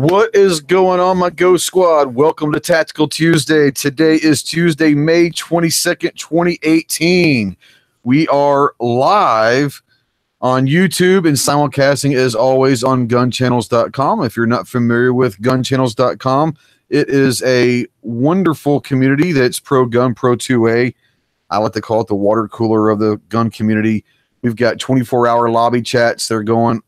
What is going on, my Ghost Squad? Welcome to Tactical Tuesday. Today is Tuesday, May 22nd, 2018. We are live on YouTube and simulcasting as always on GunChannels.com. If you're not familiar with GunChannels.com, it is a wonderful community that's pro-gun, pro-2A. I like to call it the water cooler of the gun community. We've got 24-hour lobby chats. They're going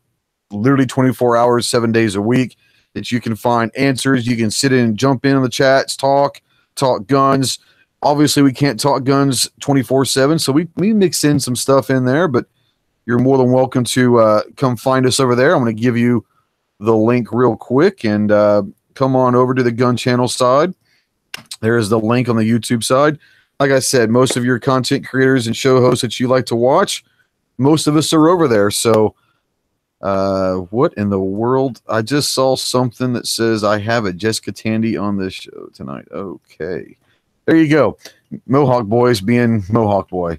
literally 24 hours, 7 days a week. That you can find answers. You can sit in and jump in on the chats, talk guns. Obviously, we can't talk guns 24/7, so we mix in some stuff in there, but you're more than welcome to come find us over there. I'm going to give you the link real quick and come on over to the Gun Channel side. There's the link on the YouTube side. Like I said, most of your content creators and show hosts that you like to watch, most of us are over there, so what in the world? I just saw something that says I have a Jessica Tandy on this show tonight. Okay. There you go. Mohawk Boys being Mohawk Boy.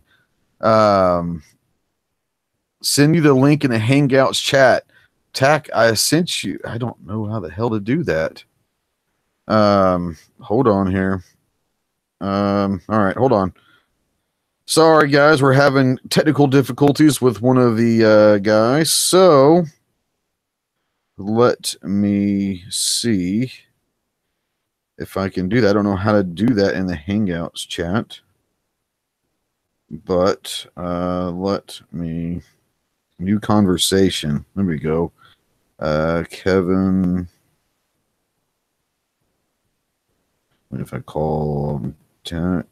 Send you the link in the Hangouts chat. Tack, I sent you. I don't know how the hell to do that. Hold on here. All right, hold on. Sorry, guys, we're having technical difficulties with one of the guys, so let me see if I can do that. I don't know how to do that in the Hangouts chat, but let me, new conversation. There we go. Kevin, what if I call Jack?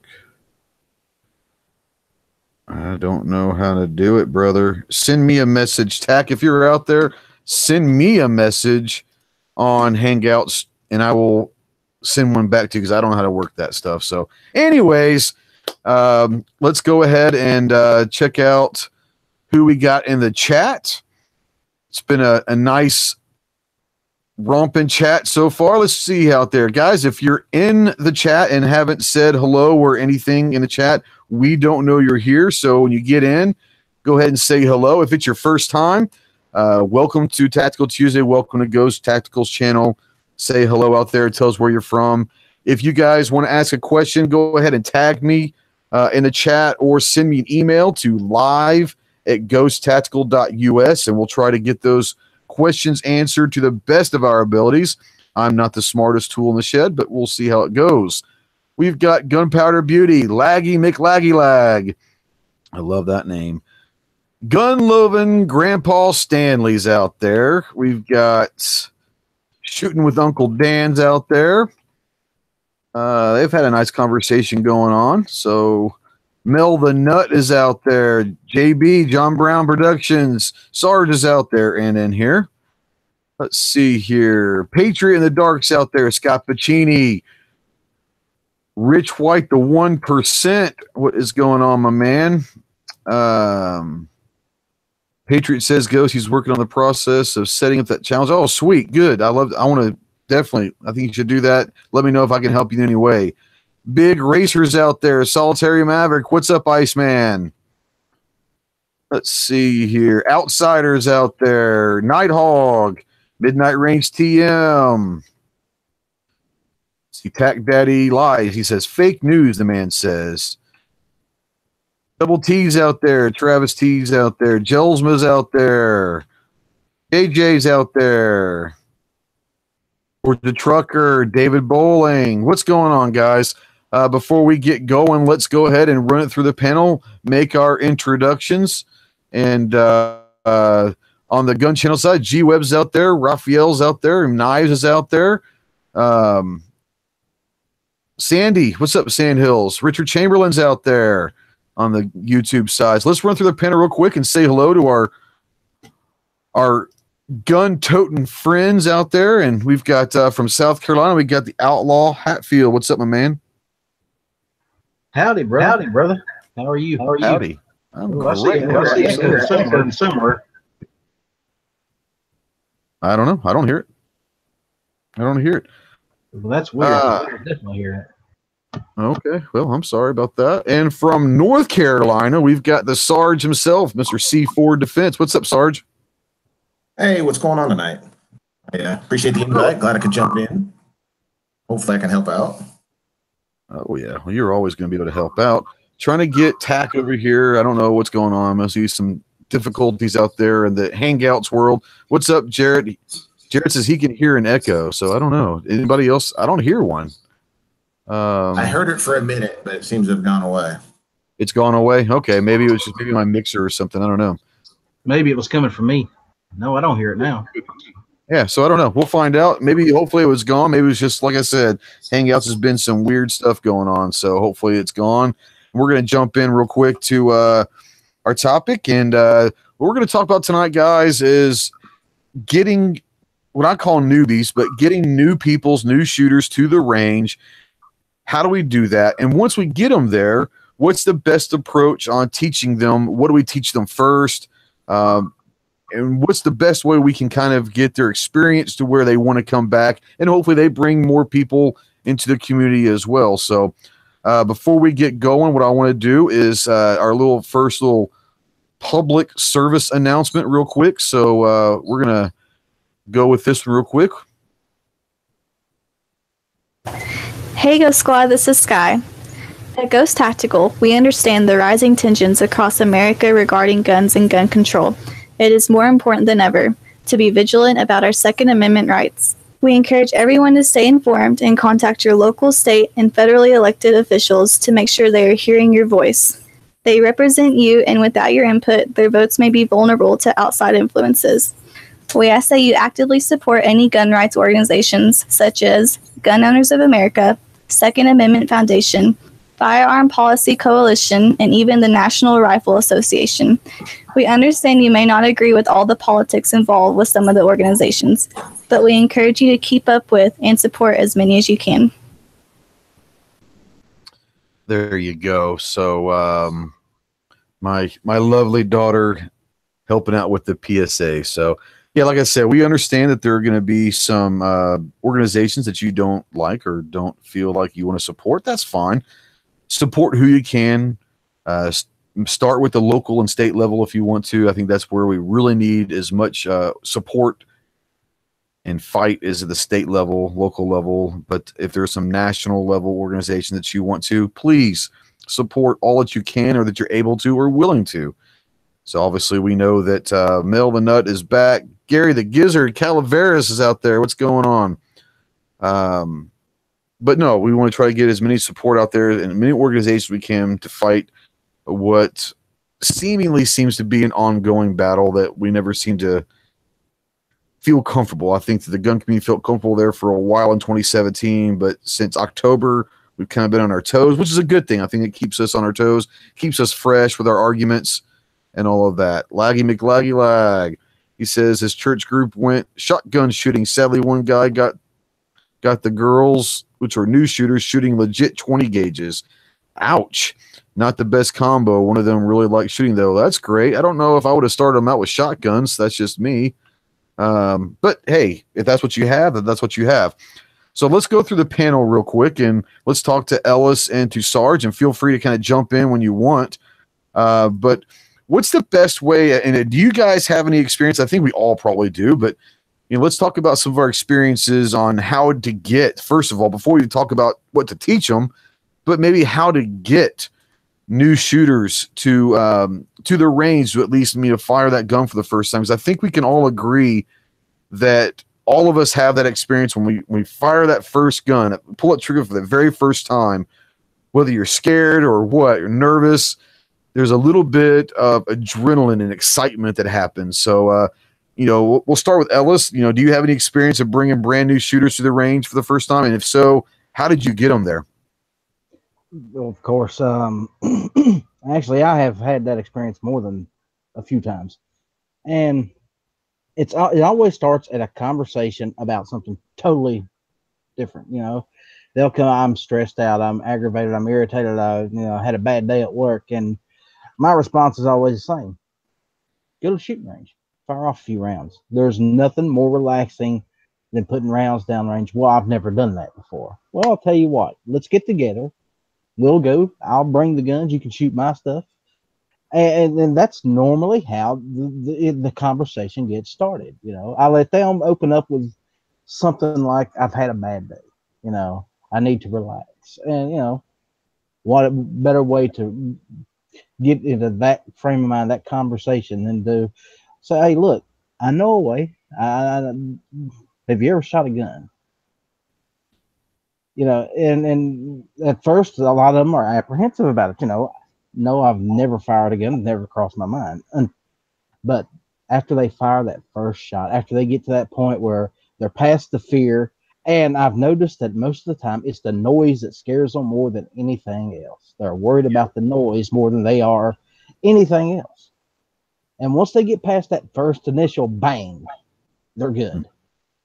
I don't know how to do it, brother. Send me a message, Tack. If you're out there, send me a message on Hangouts, and I will send one back to you because I don't know how to work that stuff. So anyways, let's go ahead and check out who we got in the chat. It's been a nice romping chat so far. Let's see out there. Guys, if you're in the chat and haven't said hello or anything in the chat, we don't know you're here, so when you get in, go ahead and say hello. If it's your first time, welcome to Tactical Tuesday. Welcome to Ghost Tactical's channel. Say hello out there. Tell us where you're from. If you guys want to ask a question, go ahead and tag me in the chat or send me an email to live@ghosttactical.us, and we'll try to get those questions answered to the best of our abilities. I'm not the smartest tool in the shed, but we'll see how it goes. We've got Gunpowder Beauty, Laggy McLaggy. I love that name. Gun-loving Grandpa Stanley's out there. We've got Shooting with Uncle Dan's out there. They've had a nice conversation going on. So Mel the Nut is out there. JB, John Brown Productions. Sarge is out there and in here. Let's see here. Patriot in the Dark's out there. Scott Pacini. Rich White, the 1%. What is going on, my man? Patriot says Ghost, he's working on the process of setting up that challenge. Oh, sweet. Good. I want to definitely, I think you should do that. Let me know if I can help you in any way. Big Racers out there. Solitary Maverick. What's up, Iceman? Let's see here. Outsiders out there. Nighthawk. Midnight Range TM. See, Tack Daddy lies. He says fake news, the man says. Double T's out there. Travis T's out there. Jelsma's out there. JJ's out there. Or the Trucker. David Bowling. What's going on, guys? Before we get going, let's go ahead and run it through the panel, make our introductions. And on the Gun Channel side, G-Web's out there. Raphael's out there. Knives is out there. Sandy, what's up, Sandhills? Richard Chamberlain's out there on the YouTube side. So let's run through the panel real quick and say hello to our gun-toting friends out there. And we've got from South Carolina, we got the Outlaw Hatfield. What's up, my man? Howdy, brother. Howdy, brother. How are you? Howdy. I'm great. Similar. I don't know. I don't hear it. Well, that's weird. I definitely hear it. Okay. Well, I'm sorry about that. And from North Carolina, we've got the Sarge himself, Mr. C4 Defense. What's up, Sarge? Hey, what's going on tonight? Yeah, appreciate the invite. Glad I could jump in. Hopefully I can help out. Oh, yeah. Well, you're always going to be able to help out. Trying to get Tack over here. I don't know what's going on. I see some difficulties out there in the Hangouts world. What's up, Jared? Jared says he can hear an echo, so I don't know. Anybody else? I don't hear one. I heard it for a minute, but it seems to have gone away. It's gone away? Okay, maybe it was just maybe my mixer or something. I don't know. Maybe it was coming from me. No, I don't hear it now. Yeah, so I don't know. We'll find out. Maybe, hopefully it was gone. Maybe it was just, like I said, Hangouts has been some weird stuff going on, so hopefully it's gone. We're going to jump in real quick to our topic, and what we're going to talk about tonight, guys, is getting what I call newbies, but getting new shooters to the range. How do we do that? And once we get them there, what's the best approach on teaching them? What do we teach them first? And what's the best way we can kind of get their experience to where they want to come back, and hopefully they bring more people into the community as well. So before we get going, what I want to do is our first little public service announcement real quick. So we're going to go with this real quick. Hey Ghost Squad, this is Sky. At Ghost Tactical, we understand the rising tensions across America regarding guns and gun control. It is more important than ever to be vigilant about our Second Amendment rights. We encourage everyone to stay informed and contact your local, state, and federally elected officials to make sure they are hearing your voice. They represent you, and without your input, their votes may be vulnerable to outside influences. We ask that you actively support any gun rights organizations such as Gun Owners of America, Second Amendment Foundation, Firearm Policy Coalition, and even the National Rifle Association. We understand you may not agree with all the politics involved with some of the organizations, but we encourage you to keep up with and support as many as you can. There you go. So my lovely daughter helping out with the PSA. So yeah, like I said, we understand that there are going to be some organizations that you don't like or don't feel like you want to support. That's fine. Support who you can. Start with the local and state level if you want to. I think that's where we really need as much support and fight as at the state level, local level. But if there's some national level organization that you want to, please support all that you can or that you're able to or willing to. So obviously we know that Mel the Nut is back. Gary the Gizzard Calaveras is out there. What's going on? But no, we want to try to get as many support out there and many organizations we can to fight what seemingly seems to be an ongoing battle that we never seem to feel comfortable. I think that the gun community felt comfortable there for a while in 2017, but since October, we've kind of been on our toes, which is a good thing. I think it keeps us on our toes, keeps us fresh with our arguments and all of that. Laggy McLaggy Lag. He says his church group went shotgun shooting. Sadly, one guy got the girls, which are new shooters, shooting legit 20 gauges. Ouch. Not the best combo. One of them really liked shooting, though. That's great. I don't know if I would have started them out with shotguns. That's just me. But, hey, if that's what you have, then that's what you have. So let's go through the panel real quick, and let's talk to Ellis and to Sarge, and feel free to kind of jump in when you want. But what's the best way, and do you guys have any experience? I think we all probably do, but let's talk about some of our experiences on how to get, first of all, before we talk about what to teach them, but maybe how to get new shooters to the range to at least to fire that gun for the first time. Because I think we can all agree that all of us have that experience when we fire that first gun, pull that trigger for the very first time, whether you're scared or what, you're nervous, there's a little bit of adrenaline and excitement that happens. So, we'll start with Ellis. Do you have any experience of bringing brand new shooters to the range for the first time? And if so, how did you get them there? Well, of course. Actually, I have had that experience more than a few times. And it always starts at a conversation about something totally different. They'll come, I'm stressed out, I'm aggravated, I'm irritated, I had a bad day at work. And my response is always the same. Go to the shooting range. Fire off a few rounds. There's nothing more relaxing than putting rounds downrange. Well, I've never done that before. Well, I'll tell you what. Let's get together. We'll go. I'll bring the guns. You can shoot my stuff. And that's normally how the conversation gets started. I let them open up with something like I've had a bad day, I need to relax, and what a better way to get into that frame of mind, that conversation, than to say, hey, look, I know a way. Have you ever shot a gun? And at first, a lot of them are apprehensive about it. No, I've never fired a gun. Never crossed my mind. But after they fire that first shot, after they get to that point where they're past the fear, and I've noticed that most of the time it's the noise that scares them more than anything else. They're worried about the noise more than they are anything else. And once they get past that first initial bang, they're good,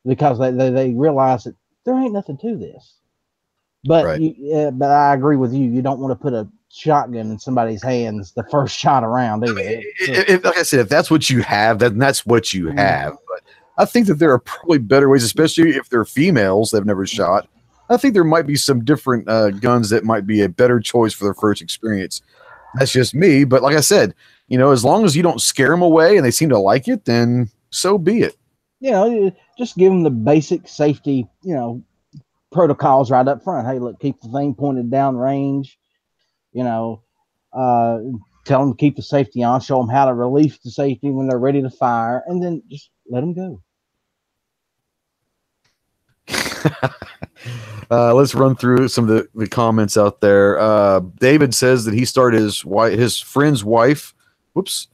because they realize that there ain't nothing to this. But right. But I agree with you. You don't want to put a shotgun in somebody's hands the first shot around either. Like I said, if that's what you have, then that's what you have. But I think that there are probably better ways, especially if they're females that have never shot. I think there might be some different guns that might be a better choice for their first experience. That's just me. But like I said, as long as you don't scare them away and they seem to like it, then so be it. Just give them the basic safety, protocols right up front. Hey, look, keep the thing pointed down range. Tell them to keep the safety on. Show them how to release the safety when they're ready to fire, and then just let them go. Let's run through some of the comments out there. David says that he started his friend's wife. Whoops,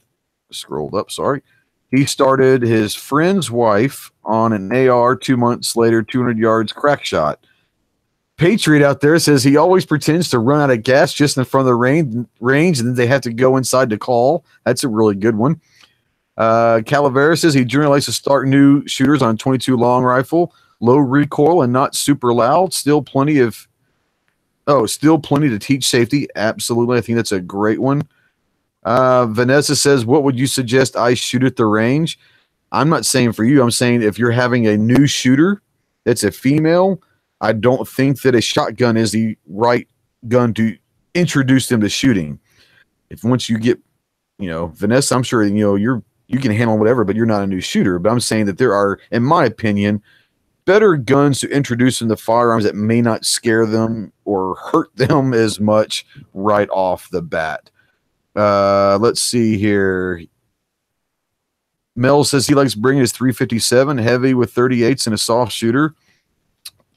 scrolled up. Sorry. He started his friend's wife on an AR 2 months later, 200 yards crack shot. Patriot out there says he always pretends to run out of gas just in front of the range, and then they have to go inside to call. That's a really good one. Calavera says he generally likes to start new shooters on 22 long rifle, low recoil and not super loud. Still plenty to teach safety. Absolutely. I think that's a great one. Vanessa says, what would you suggest I shoot at the range? I'm not saying for you. I'm saying if you're having a new shooter that's a female, I don't think that a shotgun is the right gun to introduce them to shooting. If once you get, Vanessa, I'm sure, you can handle whatever, but you're not a new shooter. But I'm saying that there are, in my opinion, better guns to introduce them to firearms that may not scare them or hurt them as much right off the bat. Let's see here. Mel says he likes bringing his 357 heavy with 38s and a soft shooter.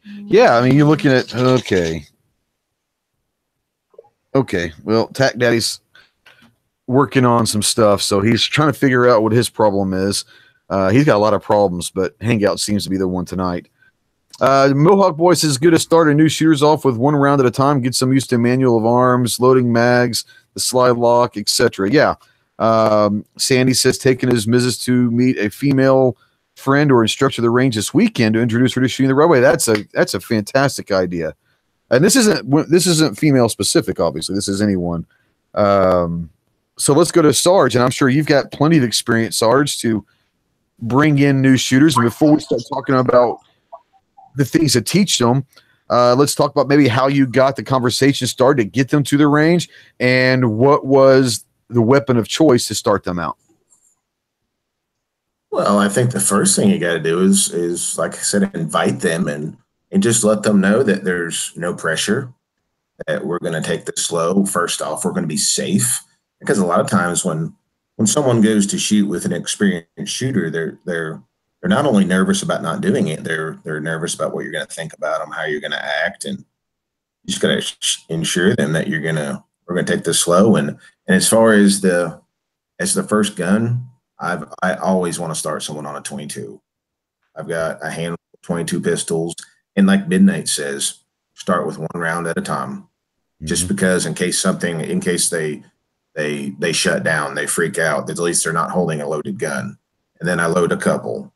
Yeah, I mean, you're looking at okay. Well, Tac Daddy's working on some stuff, so he's trying to figure out what his problem is. He's got a lot of problems, but Hangout seems to be the one tonight. Mohawk Boy says good to start a new shooters off with one round at a time, get some used to manual of arms, loading mags, the slide lock, etc. Yeah. Sandy says taking his missus to meet a female friend or instructor at the range this weekend to introduce her to shooting the right way. That's a fantastic idea. And this isn't female specific, obviously. This is anyone. So let's go to Sarge, and I'm sure you've got plenty of experience, Sarge, to bring in new shooters. And before we start talking about the things to teach them, let's talk about maybe how you got the conversation started to get them to the range, and what was the weapon of choice to start them out. Well, I think the first thing you got to do is like I said, invite them and just let them know that there's no pressure, that we're going to take this slow. First off, we're going to be safe, because a lot of times when someone goes to shoot with an experienced shooter, they're not only nervous about not doing it, they're nervous about what you're going to think about them, how you're going to act, and you just got to ensure them that we're going to take this slow. And as far as the first gun, I always want to start someone on a 22. I've got a handful of 22 pistols, and like Midnight says, start with one round at a time, just because in case they shut down, they freak out, at least they're not holding a loaded gun. And then I load a couple,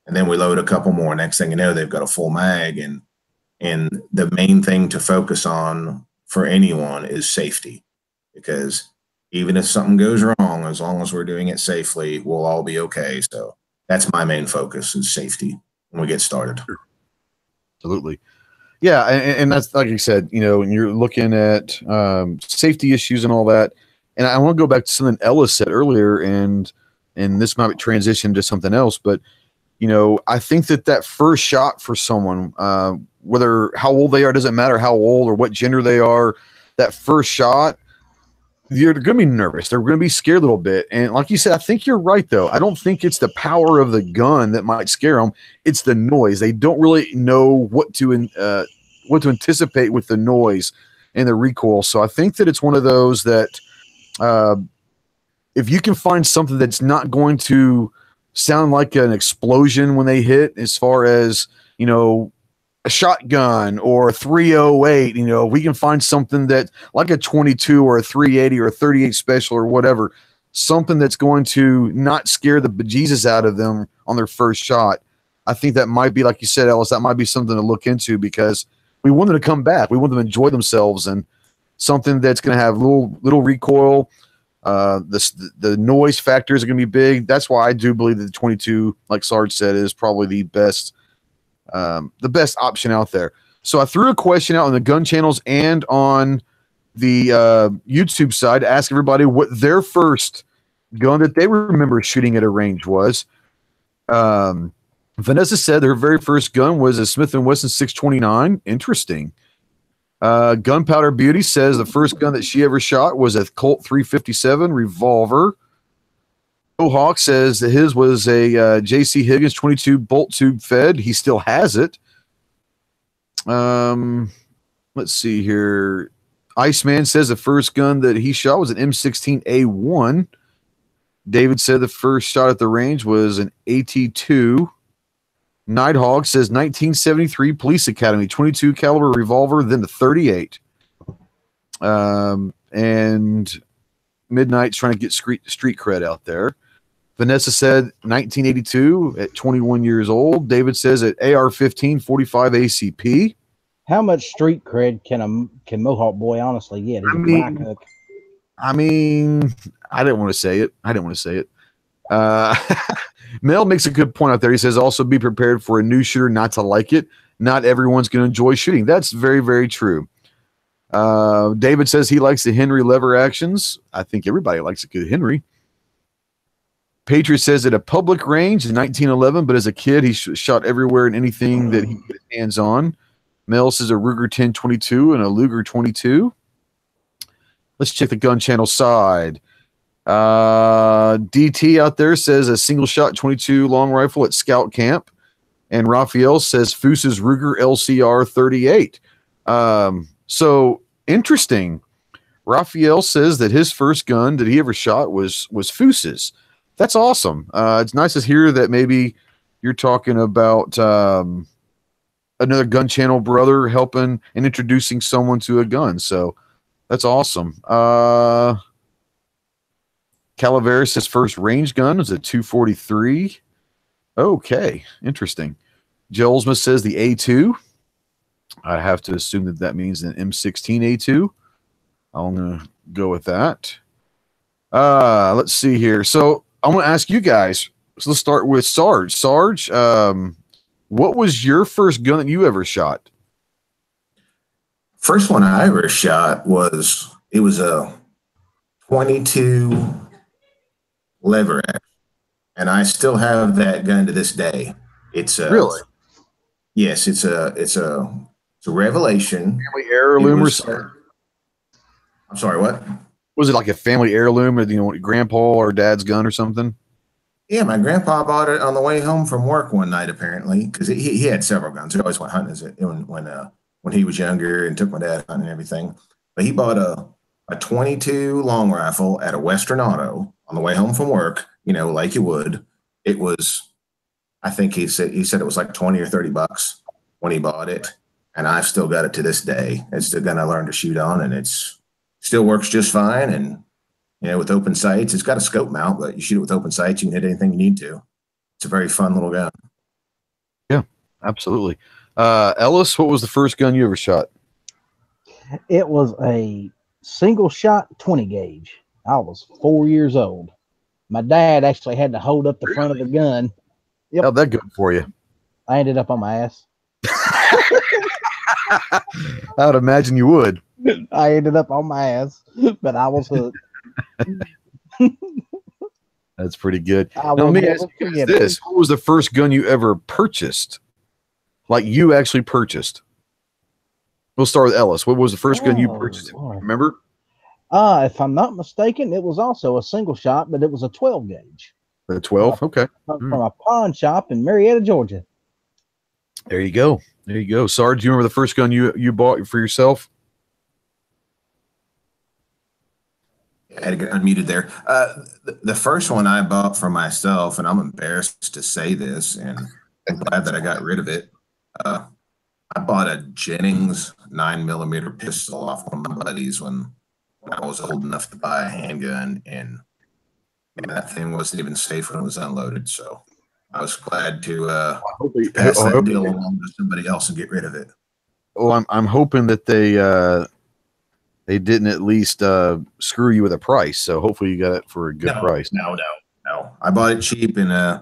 and then we load a couple more. Next thing you know, they've got a full mag. And the main thing to focus on for anyone is safety, because even if something goes wrong, as long as we're doing it safely, we'll all be okay. So that's my main focus, is safety when we get started. Absolutely. Yeah. And that's, like you said, when you're looking at safety issues and all that. And I want to go back to something Ellis said earlier, and this might transition to something else, but I think that first shot for someone, whether how old they are, doesn't matter how old or what gender they are, that first shot, they're going to be nervous. They're going to be scared a little bit. And like you said, I think you're right, though. I don't think it's the power of the gun that might scare them. It's the noise. They don't really know what to anticipate with the noise and the recoil. So I think that it's one of those that if you can find something that's not going to sound like an explosion when they hit, as far as, a shotgun or a 308, we can find something that like a 22 or a 380 or a 38 special or whatever, something that's going to not scare the bejesus out of them on their first shot. I think that might be, like you said, Ellis, that might be something to look into, because we want them to come back. We want them to enjoy themselves, and something that's going to have little recoil. The noise factors are going to be big. That's why I do believe that the 22, like Sarge said, is probably the best option out there. So I threw a question out on the gun channels and on the YouTube side to ask everybody what their first gun that they remember shooting at a range was. Vanessa said her very first gun was a Smith & Wesson 629. Interesting. Gunpowder Beauty says the first gun that she ever shot was a Colt 357 revolver. Hawk says that his was a J.C. Higgins 22 bolt tube fed. He still has it. Let's see here. Iceman says the first gun that he shot was an M16A1. David said the first shot at the range was an AT2. Nighthawk says 1973 Police Academy 22 caliber revolver, then the 38. And Midnight's trying to get street cred out there. Vanessa said 1982 at 21 years old. David says at AR-15 45 ACP. How much street cred can Mohawk Boy honestly get? I didn't want to say it. Mel makes a good point out there. He says also be prepared for a new shooter not to like it. Not everyone's going to enjoy shooting. That's very, very true. David says he likes the Henry lever actions. I think everybody likes a good Henry. Patriot says at a public range in 1911, but as a kid, he shot everywhere and anything that he could get hands on. Mel says a Ruger 1022 and a Luger 22. Let's check the gun channel side. DT out there says a single shot 22 long rifle at scout camp. And Raphael says Foos's Ruger LCR 38. So interesting. Raphael says that his first gun that he ever shot was Foos's. That's awesome. It's nice to hear that maybe you're talking about another gun channel brother helping and introducing someone to a gun. So that's awesome. Calaveras, his first range gun was a 243. Okay, interesting. Jolsma says the A2. I have to assume that means an M16 A2. I'm going to go with that. Let's see here. So I'm going to ask you guys. So let's start with Sarge. Sarge, what was your first gun that you ever shot? First one I ever shot was a 22 lever action, and I still have that gun to this day. It's really, yes, it's a revelation. Family heirloom or something? I'm sorry, what? Was it like a family heirloom, or grandpa or dad's gun or something? Yeah, my grandpa bought it on the way home from work one night, apparently, because he had several guns. He always went hunting when he was younger and took my dad hunting and everything. But he bought a 22 long rifle at a Western Auto on the way home from work, like you would. It was, I think he said it was like 20 or 30 bucks when he bought it. And I've still got it to this day. It's the gun I learned to shoot on, and it's still works just fine. And, with open sights, it's got a scope mount, but you shoot it with open sights, you can hit anything you need to. It's a very fun little gun. Yeah, absolutely. Ellis, what was the first gun you ever shot? It was a single shot 20 gauge. I was 4 years old. My dad actually had to hold up the front of the gun. Yep. How'd that go for you? I ended up on my ass. I would imagine you would. I ended up on my ass, but I was hooked. That's pretty good. I Now, will let me ask never you guys forget it. this. What was the first gun you ever purchased? Like you actually purchased? We'll start with Ellis. What was the first gun you purchased? Lord. Remember? If I'm not mistaken, it was also a single shot, but it was a 12 gauge The 12? Okay. from a pawn shop in Marietta, Georgia. There you go. There you go. Sarge, do you remember the first gun you bought for yourself? I had to get unmuted there. The first one I bought for myself, and I'm embarrassed to say this, and I'm glad that I got rid of it. I bought a Jennings 9mm pistol off one of my buddies when I was old enough to buy a handgun, and that thing wasn't even safe when it was unloaded. So I was glad to pass that deal along to somebody else and get rid of it. Well, I'm hoping that they didn't at least screw you with a price. So hopefully you got it for a good price. No. I bought it cheap, and I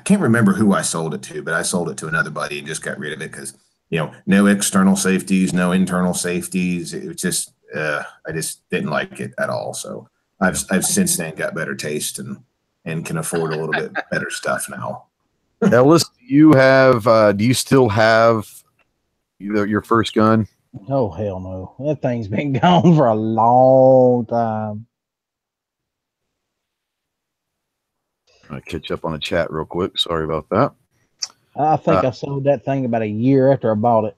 can't remember who I sold it to, but I sold it to another buddy and just got rid of it because, no external safeties, no internal safeties. It was just, I just didn't like it at all. So I've since then got better taste and can afford a little bit better stuff now. Ellis, do you still have your first gun? Oh, hell no. That thing's been gone for a long time. I'll catch up on the chat real quick. Sorry about that. I think I sold that thing about a year after I bought it.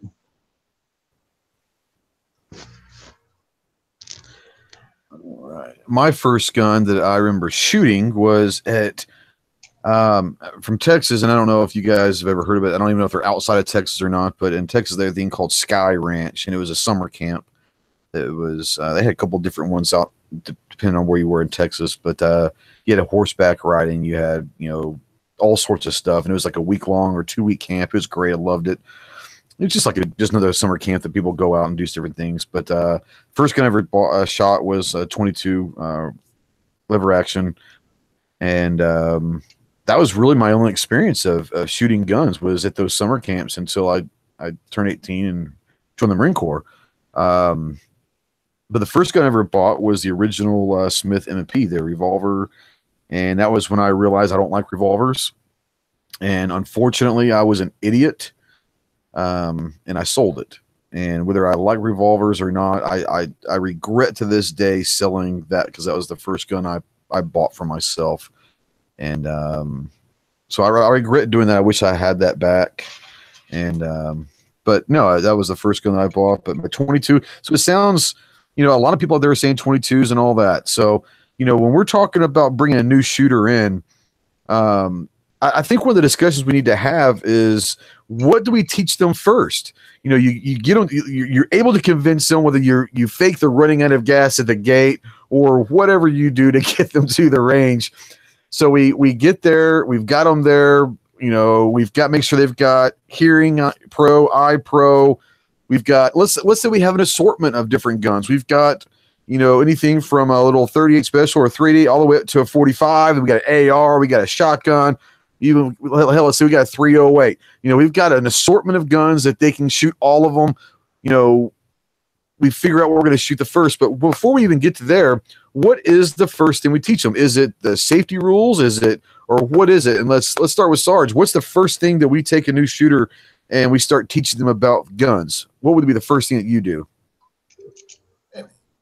All right. My first gun that I remember shooting was at from Texas, and I don't know if you guys have ever heard of it. I don't even know if they're outside of Texas or not, but in Texas they have a thing called Sky Ranch, and it was a summer camp. It was they had a couple different ones out depending on where you were in Texas, but you had a horseback riding, you had all sorts of stuff, and it was like a week-long or 2-week camp. It was great. I loved it. It was just like just another summer camp that people go out and do different things. But first gun I ever shot was a 22 lever action, and that was really my only experience of shooting guns was at those summer camps until I turned 18 and joined the Marine Corps. But the first gun I ever bought was the original Smith M&P, the revolver, and that was when I realized I don't like revolvers. And unfortunately, I was an idiot, and I sold it. And whether I like revolvers or not, I regret to this day selling that because that was the first gun I bought for myself. And so I regret doing that. I wish I had that back. And but no, that was the first gun that I bought. But my 22. So it sounds, a lot of people out there are saying 22s and all that. So when we're talking about bringing a new shooter in, I think one of the discussions we need to have is what do we teach them first? You get them, you're able to convince them whether you fake the running out of gas at the gate or whatever you do to get them to the range. So we get there, we've got them there, we've got make sure they've got hearing pro, eye pro. We've got let's say we have an assortment of different guns. We've got anything from a little 38 special or 3D all the way up to a 45. And we got an AR, we got a shotgun. Even hell, let's say we got a 308. We've got an assortment of guns that they can shoot all of them. We figure out what we're going to shoot the first. But before we even get to there, what is the first thing we teach them? Is it the safety rules? Is it, or what is it? And let's start with Sarge. What's the first thing that we take a new shooter and we start teaching them about guns? What would be the first thing that you do?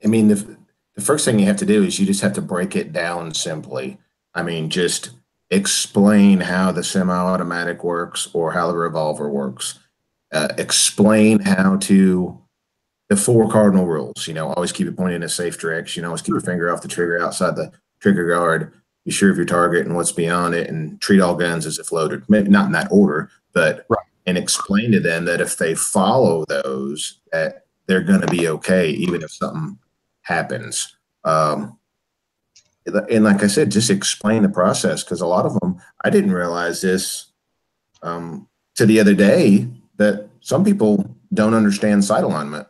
I mean, the first thing you have to do is you just have to break it down simply. I mean, just explain how the semi-automatic works or how the revolver works. Explain how to the 4 cardinal rules. Always keep it pointed in a safe direction. Always keep your finger off the trigger outside the trigger guard. Be sure of your target and what's beyond it, and treat all guns as if loaded. Maybe not in that order, but right. And explain to them that if they follow those, that they're going to be okay, even if something happens. And like I said, just explain the process, because a lot of them, I didn't realize this to the other day, that some people don't understand sight alignment.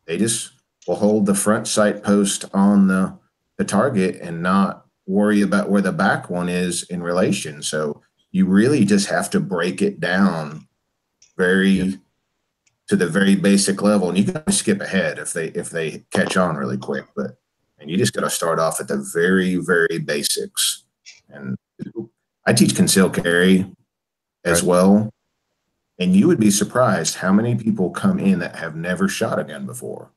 They just will hold the front sight post on the target and not worry about where the back one is in relation. So you really just have to break it down to the very basic level, and you can skip ahead if they catch on really quick. And you just got to start off at the very, very basics, And I teach concealed carry as Right. well. And you would be surprised how many people come in that have never shot a gun before.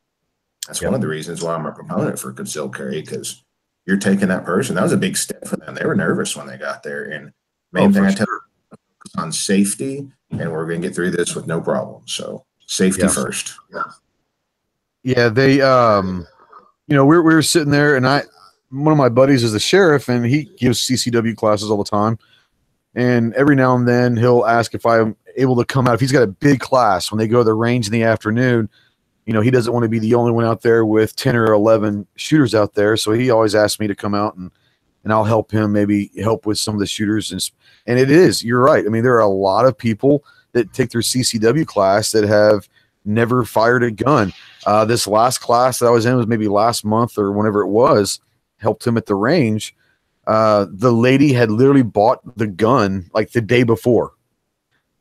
That's Yep. one of the reasons why I'm a proponent for concealed carry, because you're taking that person. That was a big step for them. They were nervous when they got there. And main thing for I tell sure. them, focus on safety, and we're going to get through this with no problem. So safety Yeah. first. Yeah, they we were sitting there, and one of my buddies is the sheriff, and he gives CCW classes all the time. And every now and then he'll ask if I'm able to come out. If he's got a big class when they go to the range in the afternoon, he doesn't want to be the only one out there with 10 or 11 shooters out there. So he always asks me to come out and I'll help him, maybe help with some of the shooters. And you're right. I mean, there are a lot of people that take their CCW class that have never fired a gun. This last class that I was in was maybe last month or whenever it was, helped him at the range. The lady had literally bought the gun like the day before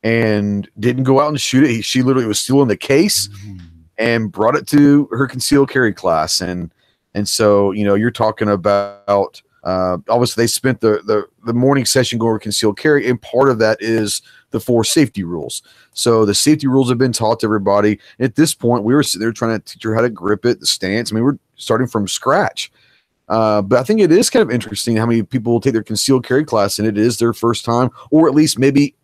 and didn't go out and shoot it. She literally was still in the case and brought it to her concealed carry class. And so, you're talking about, obviously they spent the morning session going over concealed carry. And part of that is the 4 safety rules. So the safety rules have been taught to everybody. At this point, we were sitting there trying to teach her how to grip it, the stance. I mean, we're starting from scratch. But I think it is kind of interesting how many people will take their concealed carry class and it is their first time, or at least maybe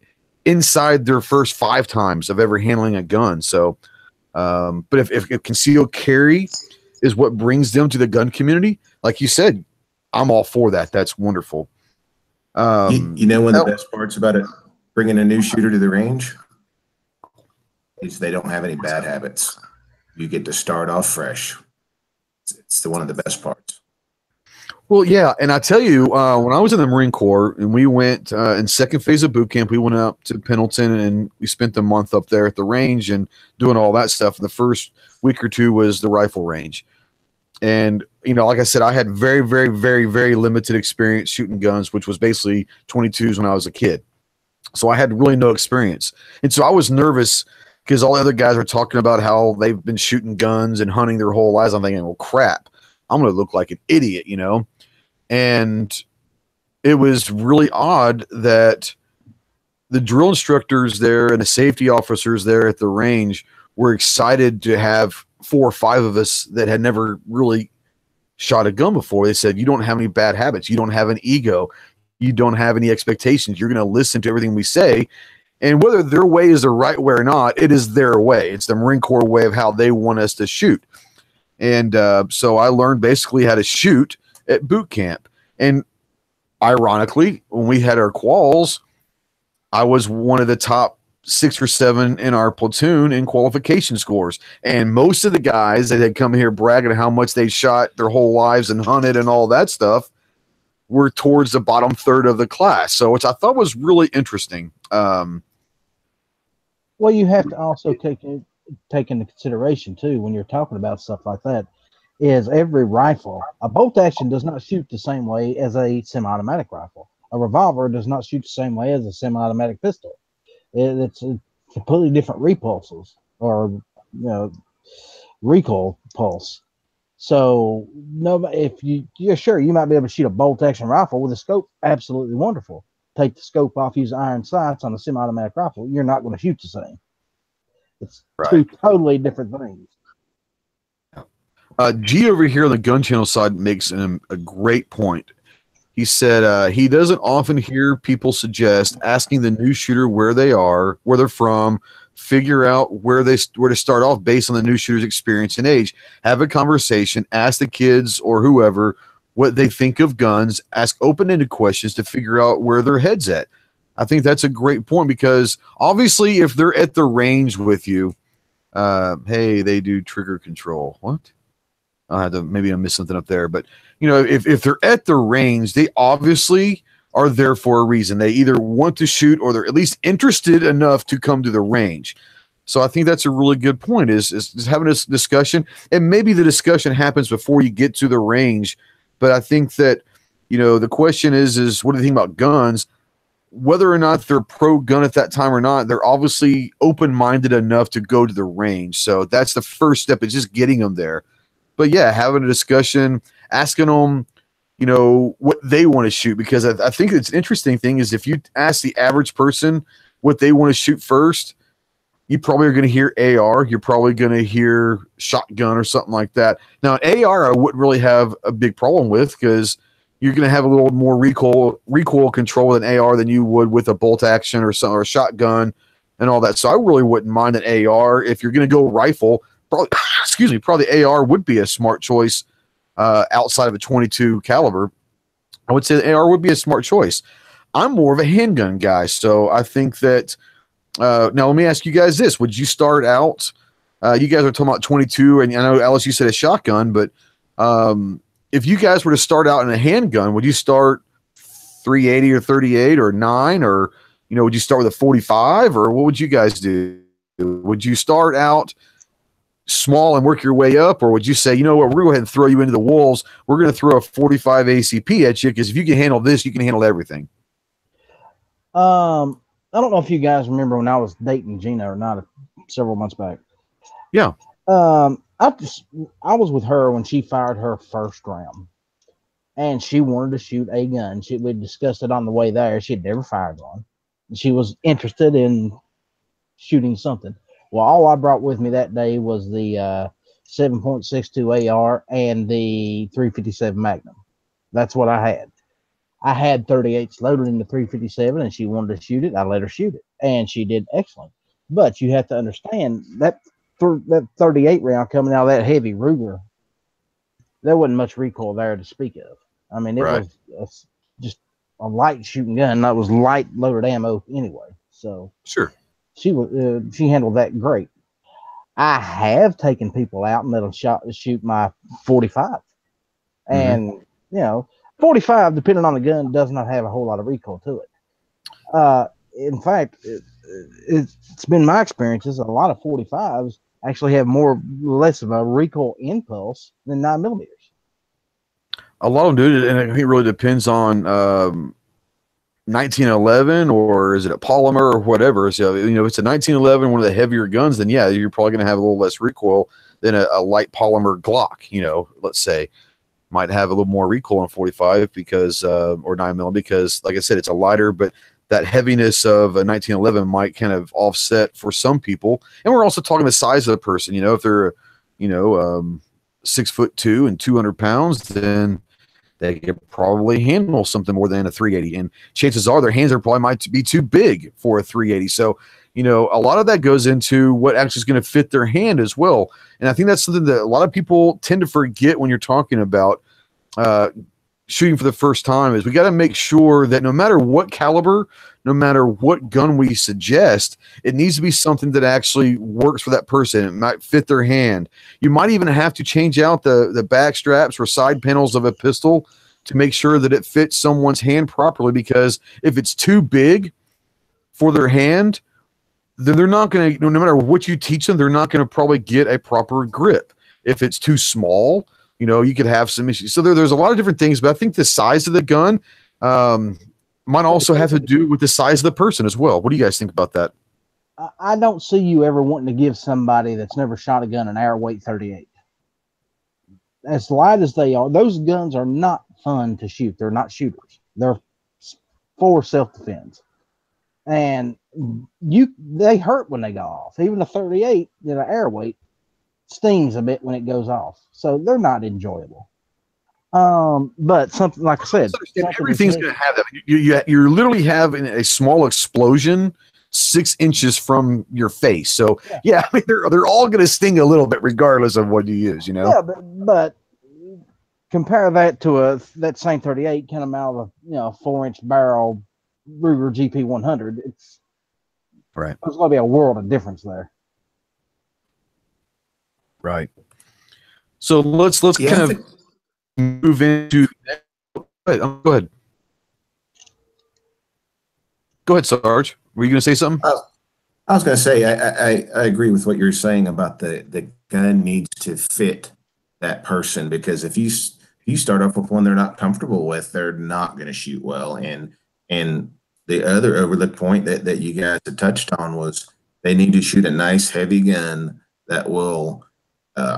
inside their first 5 times of ever handling a gun. So, but if concealed carry is what brings them to the gun community, like you said, I'm all for that. That's wonderful. One of the best parts about it, bringing a new shooter to the range, is they don't have any bad habits. You get to start off fresh. It's one of the best parts. Well, yeah, and I tell you, when I was in the Marine Corps and we went in second phase of boot camp, we went up to Pendleton and we spent the month up there at the range and doing all that stuff. And the first week or 2 was the rifle range. And, like I said, I had very, very, very, very limited experience shooting guns, which was basically 22s when I was a kid. So I had really no experience. And so I was nervous because all the other guys were talking about how they've been shooting guns and hunting their whole lives. I'm thinking, well, crap, I'm going to look like an idiot, And it was really odd that the drill instructors there and the safety officers there at the range were excited to have 4 or 5 of us that had never really shot a gun before. They said, you don't have any bad habits. You don't have an ego. You don't have any expectations. You're going to listen to everything we say. And whether their way is the right way or not, it is their way. It's the Marine Corps way of how they want us to shoot. And so I learned basically how to shoot at boot camp. And ironically, when we had our quals, I was one of the top 6 or 7 in our platoon in qualification scores. And most of the guys that had come here bragging how much they shot their whole lives and hunted and all that stuff were towards the bottom third of the class. So, which I thought was really interesting. Well, you have to also take into consideration too, when you're talking about stuff like that, is every rifle, a bolt action does not shoot the same way as a semi-automatic rifle. A revolver does not shoot the same way as a semi-automatic pistol. It's a completely different repulses or recoil pulse. So if you're sure you might be able to shoot a bolt action rifle with a scope, absolutely wonderful. Take the scope off, use iron sights on a semi-automatic rifle, you're not going to shoot the same. It's right. 2 totally different things. G over here on the gun channel side makes a great point. He said he doesn't often hear people suggest asking the new shooter where they are, where they're from, figure out where to start off based on the new shooter's experience and age. Have a conversation, ask the kids or whoever what they think of guns, ask open-ended questions to figure out where their head's at. I think that's a great point because obviously if they're at the range with you, hey, they do trigger control. What? Maybe I missed something up there, but if they're at the range, they obviously are there for a reason. They either want to shoot or they're at least interested enough to come to the range. So I think that's a really good point is having this discussion, and maybe the discussion happens before you get to the range. But I think that, the question is what do you think about guns? Whether or not they're pro gun at that time or not, they're obviously open-minded enough to go to the range. So that's the first step, is just getting them there. But yeah, having a discussion, asking them what they want to shoot, because I think it's interesting thing is if you ask the average person what they want to shoot first, you probably are going to hear AR. You're probably going to hear shotgun or something like that. Now, an AR I wouldn't really have a big problem with, because you're going to have a little more recoil control with an AR than you would with a bolt action or something, or a shotgun and all that. So I really wouldn't mind an AR. If you're going to go rifle, probably probably AR would be a smart choice outside of a 22 caliber. I would say the AR would be a smart choice. I'm more of a handgun guy, so I think that now let me ask you guys this. Would you start out, you guys are talking about 22, and I know, Alice, you said a shotgun, but if you guys were to start out in a handgun, would you start 380 or 38 or 9, or would you start with a 45, or what would you guys do? Would you start out small and work your way up, or would you say, what, we're going to go ahead and throw you into the wolves. We're going to throw a 45 ACP at you, because if you can handle this, you can handle everything. I don't know if you guys remember when I was dating Gina or not, several months back. Yeah. I was with her when she fired her first round, and she wanted to shoot a gun. We discussed it on the way there. She had never fired one. She was interested in shooting something. Well, all I brought with me that day was the 7.62 AR and the 357 Magnum. That's what I had. I had 38s loaded in the 357, and she wanted to shoot it. I let her shoot it, and she did excellent. But you have to understand that 38 round coming out of that heavy Ruger, there wasn't much recoil there to speak of. I mean, it was just a light shooting gun. That was light loaded ammo anyway. So sure, she handled that great. I have taken people out and let them shoot my 45, and 45, depending on the gun, does not have a whole lot of recoil to it. In fact, it's been my experiences, a lot of 45s actually have less of a recoil impulse than 9mm. A lot of them do, and I think it really depends on 1911, or is it a polymer or whatever. So, if it's a 1911, one of the heavier guns, then yeah, you're probably going to have a little less recoil than a light polymer Glock, let's say. Might have a little more recoil on 45 because, or 9mm, because, like I said, it's a lighter, but that heaviness of a 1911 might kind of offset for some people. And we're also talking the size of the person. If they're, 6'2" and 200 pounds, then they could probably handle something more than a 380. And chances are their hands might be too big for a 380. So, a lot of that goes into what actually is going to fit their hand as well. And I think that's something that a lot of people tend to forget when you're talking about shooting for the first time, is we got to make sure that no matter what caliber, no matter what gun we suggest, it needs to be something that actually works for that person. It might fit their hand. You might even have to change out the back straps or side panels of a pistol to make sure that it fits someone's hand properly, because if it's too big for their hand, then they're not going to, no matter what you teach them, they're not going to probably get a proper grip. If it's too small, you could have some issues. So there's a lot of different things, but I think the size of the gun might also have to do with the size of the person as well. What do you guys think about that? I don't see you ever wanting to give somebody that's never shot a gun an air weight 38. As light as they are, those guns are not fun to shoot. They're not shooters. They're for self-defense. And they hurt when they go off. Even a 38, an air weight, stings a bit when it goes off. So they're not enjoyable. But something, like I said, everything's going to have that. You're literally having a small explosion 6 inches from your face. So yeah, I mean, they're all going to sting a little bit regardless of what you use, Yeah, but compare that to that same 38 came out of a 4-inch barrel Ruger GP 100. It's right. There's going to be a world of difference there. Right. So let's kind of move into. Go ahead. Go ahead, Sarge. Were you going to say something? I was going to say I agree with what you're saying about the gun needs to fit that person, because if you start off with one they're not comfortable with, they're not going to shoot well. And the other overlooked point that you guys had touched on was they need to shoot a nice heavy gun that will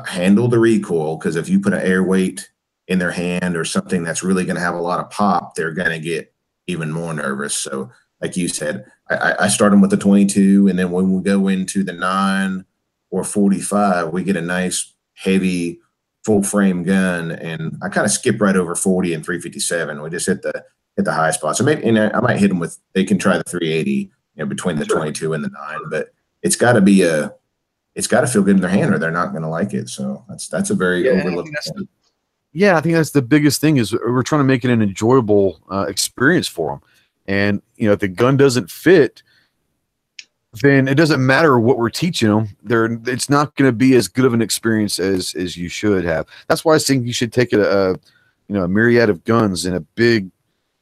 handle the recoil, because if you put an air weight in their hand or something that's really going to have a lot of pop, they're going to get even more nervous. So like you said, I start them with the 22, and then when we go into the 9 or 45, we get a nice heavy full frame gun, and I kind of skip right over 40 and 357. We just hit the high spot. So maybe, and I might hit them with, they can try the 380, between the 22 and the 9, but it's got to be it's got to feel good in their hand or they're not going to like it. So that's a very overlooked thing. Yeah, I think that's the biggest thing is we're trying to make it an enjoyable experience for them. And, if the gun doesn't fit, then it doesn't matter what we're teaching them. It's not going to be as good of an experience as you should have. That's why I think you should take a myriad of guns and a big,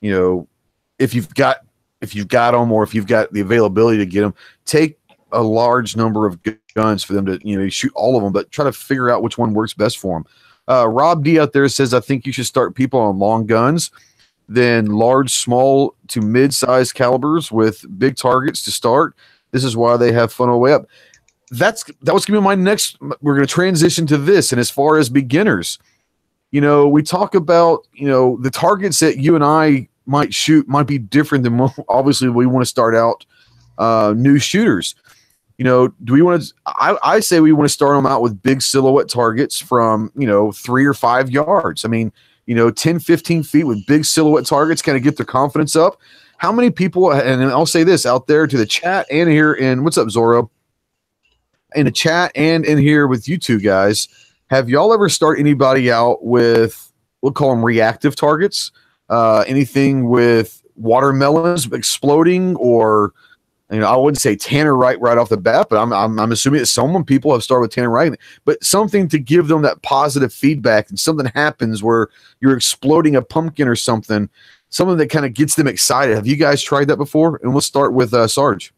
if you've got them or if you've got the availability to get them, take a large number of guns for them to, shoot all of them, but try to figure out which one works best for them. Rob D out there says, I think you should start people on long guns, then large, small to mid-sized calibers with big targets to start. This is why they have fun all the way up. That was going to be my next. We're going to transition to this. And as far as beginners, we talk about, the targets that you and I might shoot might be different than obviously we want to start out new shooters. Do we want to? I say we want to start them out with big silhouette targets from 3 or 5 yards. I mean, 10, 15 feet with big silhouette targets, kind of get their confidence up. How many people? And I'll say this out there to the chat and here in what's up, Zorro, in the chat and in here with you two guys. Have y'all ever start anybody out with, we'll call them reactive targets? Anything with watermelons exploding, or I wouldn't say tannerite right off the bat, but I'm assuming that people have started with tannerite, but something to give them that positive feedback, and something happens where you're exploding a pumpkin or something that kind of gets them excited. Have you guys tried that before? And we'll start with Sarge.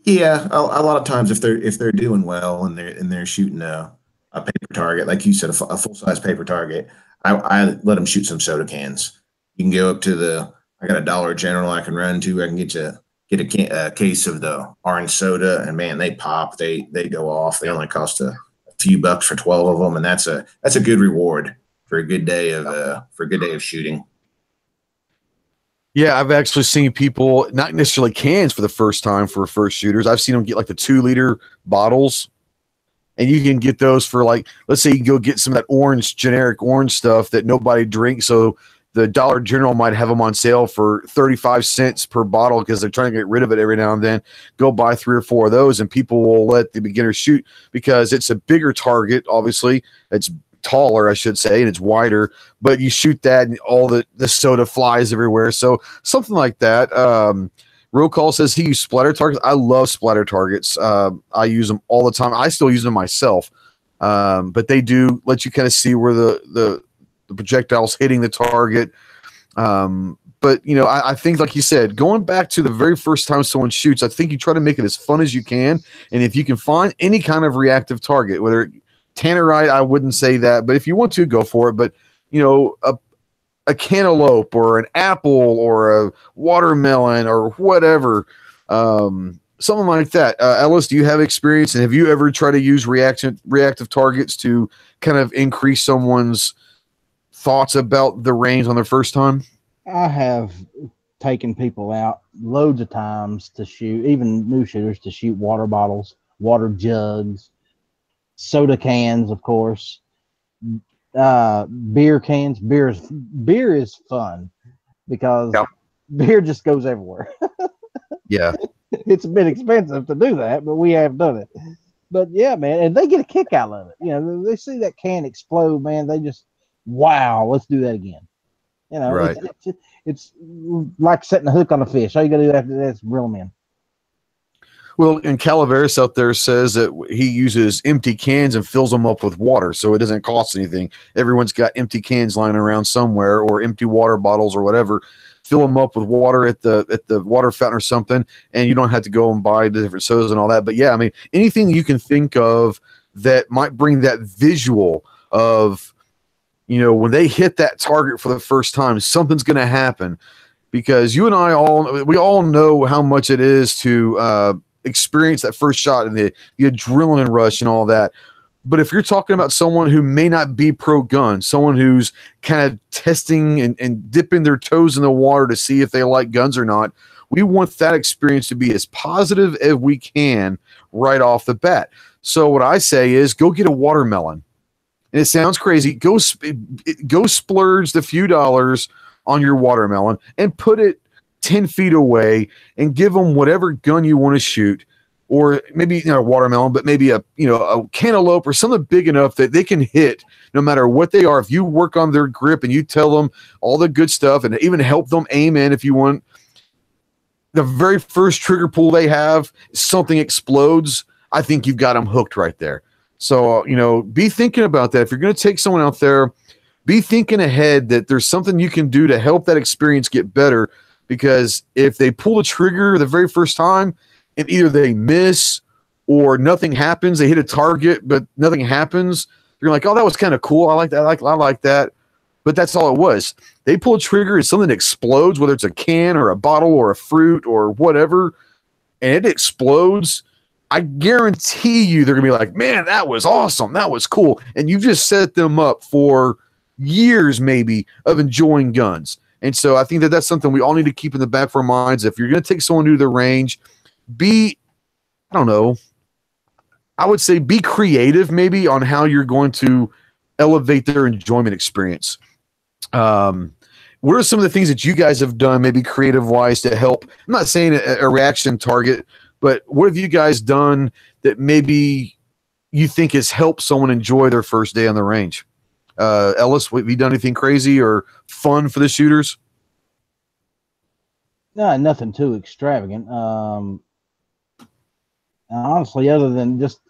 Yeah, a lot of times if they're doing well and they're shooting a paper target, like you said, a full size paper target, I let them shoot some soda cans. You can go up to I got a Dollar General I can run to. I can get a case of the orange soda, and man, they pop. They go off. They only cost a few bucks for 12 of them, and that's a good reward for a good day of shooting. Yeah, I've actually seen people, not necessarily cans for the first time for first shooters. I've seen them get like the 2-liter bottles, and you can get those for let's say you can go get some of that generic orange stuff that nobody drinks. So the Dollar General might have them on sale for 35 cents per bottle because they're trying to get rid of it every now and then. Go buy 3 or 4 of those, and people will let the beginners shoot because it's a bigger target. Obviously, it's taller, I should say, and it's wider, but you shoot that and all the soda flies everywhere. So something like that. Real Call says he used splatter targets. I love splatter targets. I use them all the time. I still use them myself, but they do let you kind of see where the projectile's hitting the target. But I think, like you said, going back to the very first time someone shoots, I think you try to make it as fun as you can. And if you can find any kind of reactive target, whether tannerite, I wouldn't say that, but if you want to, go for it. But a cantaloupe or an apple or a watermelon or whatever, something like that. Ellis, do you have experience, and have you ever tried to use reactive targets to kind of increase someone's thoughts about the range on their first time? I have taken people out loads of times to shoot, even new shooters, to shoot water bottles, water jugs, soda cans, of course, beer cans. Beer is fun because beer just goes everywhere. Yeah. It's a bit expensive to do that, but we have done it. But yeah, man, and they get a kick out of it. They see that can explode, man. They just, wow, let's do that again. Right. It's like setting a hook on a fish. All you got to do after that is reel them in. Well, and Calaveras out there says that he uses empty cans and fills them up with water, so it doesn't cost anything. Everyone's got empty cans lying around somewhere, or empty water bottles or whatever. Fill them up with water at the water fountain or something, and you don't have to go and buy the different sodas and all that. But yeah, I mean, anything you can think of that might bring that visual of, when they hit that target for the first time, something's going to happen. Because you and I all know how much it is to experience that first shot and the adrenaline rush and all that. But if you're talking about someone who may not be pro gun, someone who's kind of testing and dipping their toes in the water to see if they like guns or not, we want that experience to be as positive as we can right off the bat. So what I say is go get a watermelon. And it sounds crazy. Go splurge the few dollars on your watermelon and put it 10 feet away and give them whatever gun you want to shoot. Or maybe a watermelon, but maybe a cantaloupe or something big enough that they can hit no matter what they are. If you work on their grip and you tell them all the good stuff and even help them aim in if you want, the very first trigger pull they have, something explodes. I think you've got them hooked right there. So, be thinking about that. If you're going to take someone out there, be thinking ahead that there's something you can do to help that experience get better. Because if they pull the trigger the very first time, and either they miss or nothing happens, they hit a target, but nothing happens. You're like, oh, that was kind of cool. I like that. I like that. But that's all it was. They pull a trigger, it's something that explodes, whether it's a can or a bottle or a fruit or whatever, and it explodes. I guarantee you they're going to be like, man, that was awesome. That was cool. And you've just set them up for years maybe of enjoying guns. And so I think that that's something we all need to keep in the back of our minds. If you're going to take someone to the range, I don't know, I would say be creative maybe on how you're going to elevate their enjoyment experience. What are some of the things that you guys have done maybe creative wise to help? I'm not saying a reaction target, but what have you guys done that maybe you think has helped someone enjoy their first day on the range? Ellis, have you done anything crazy or fun for the shooters? No, nothing too extravagant. Honestly, other than just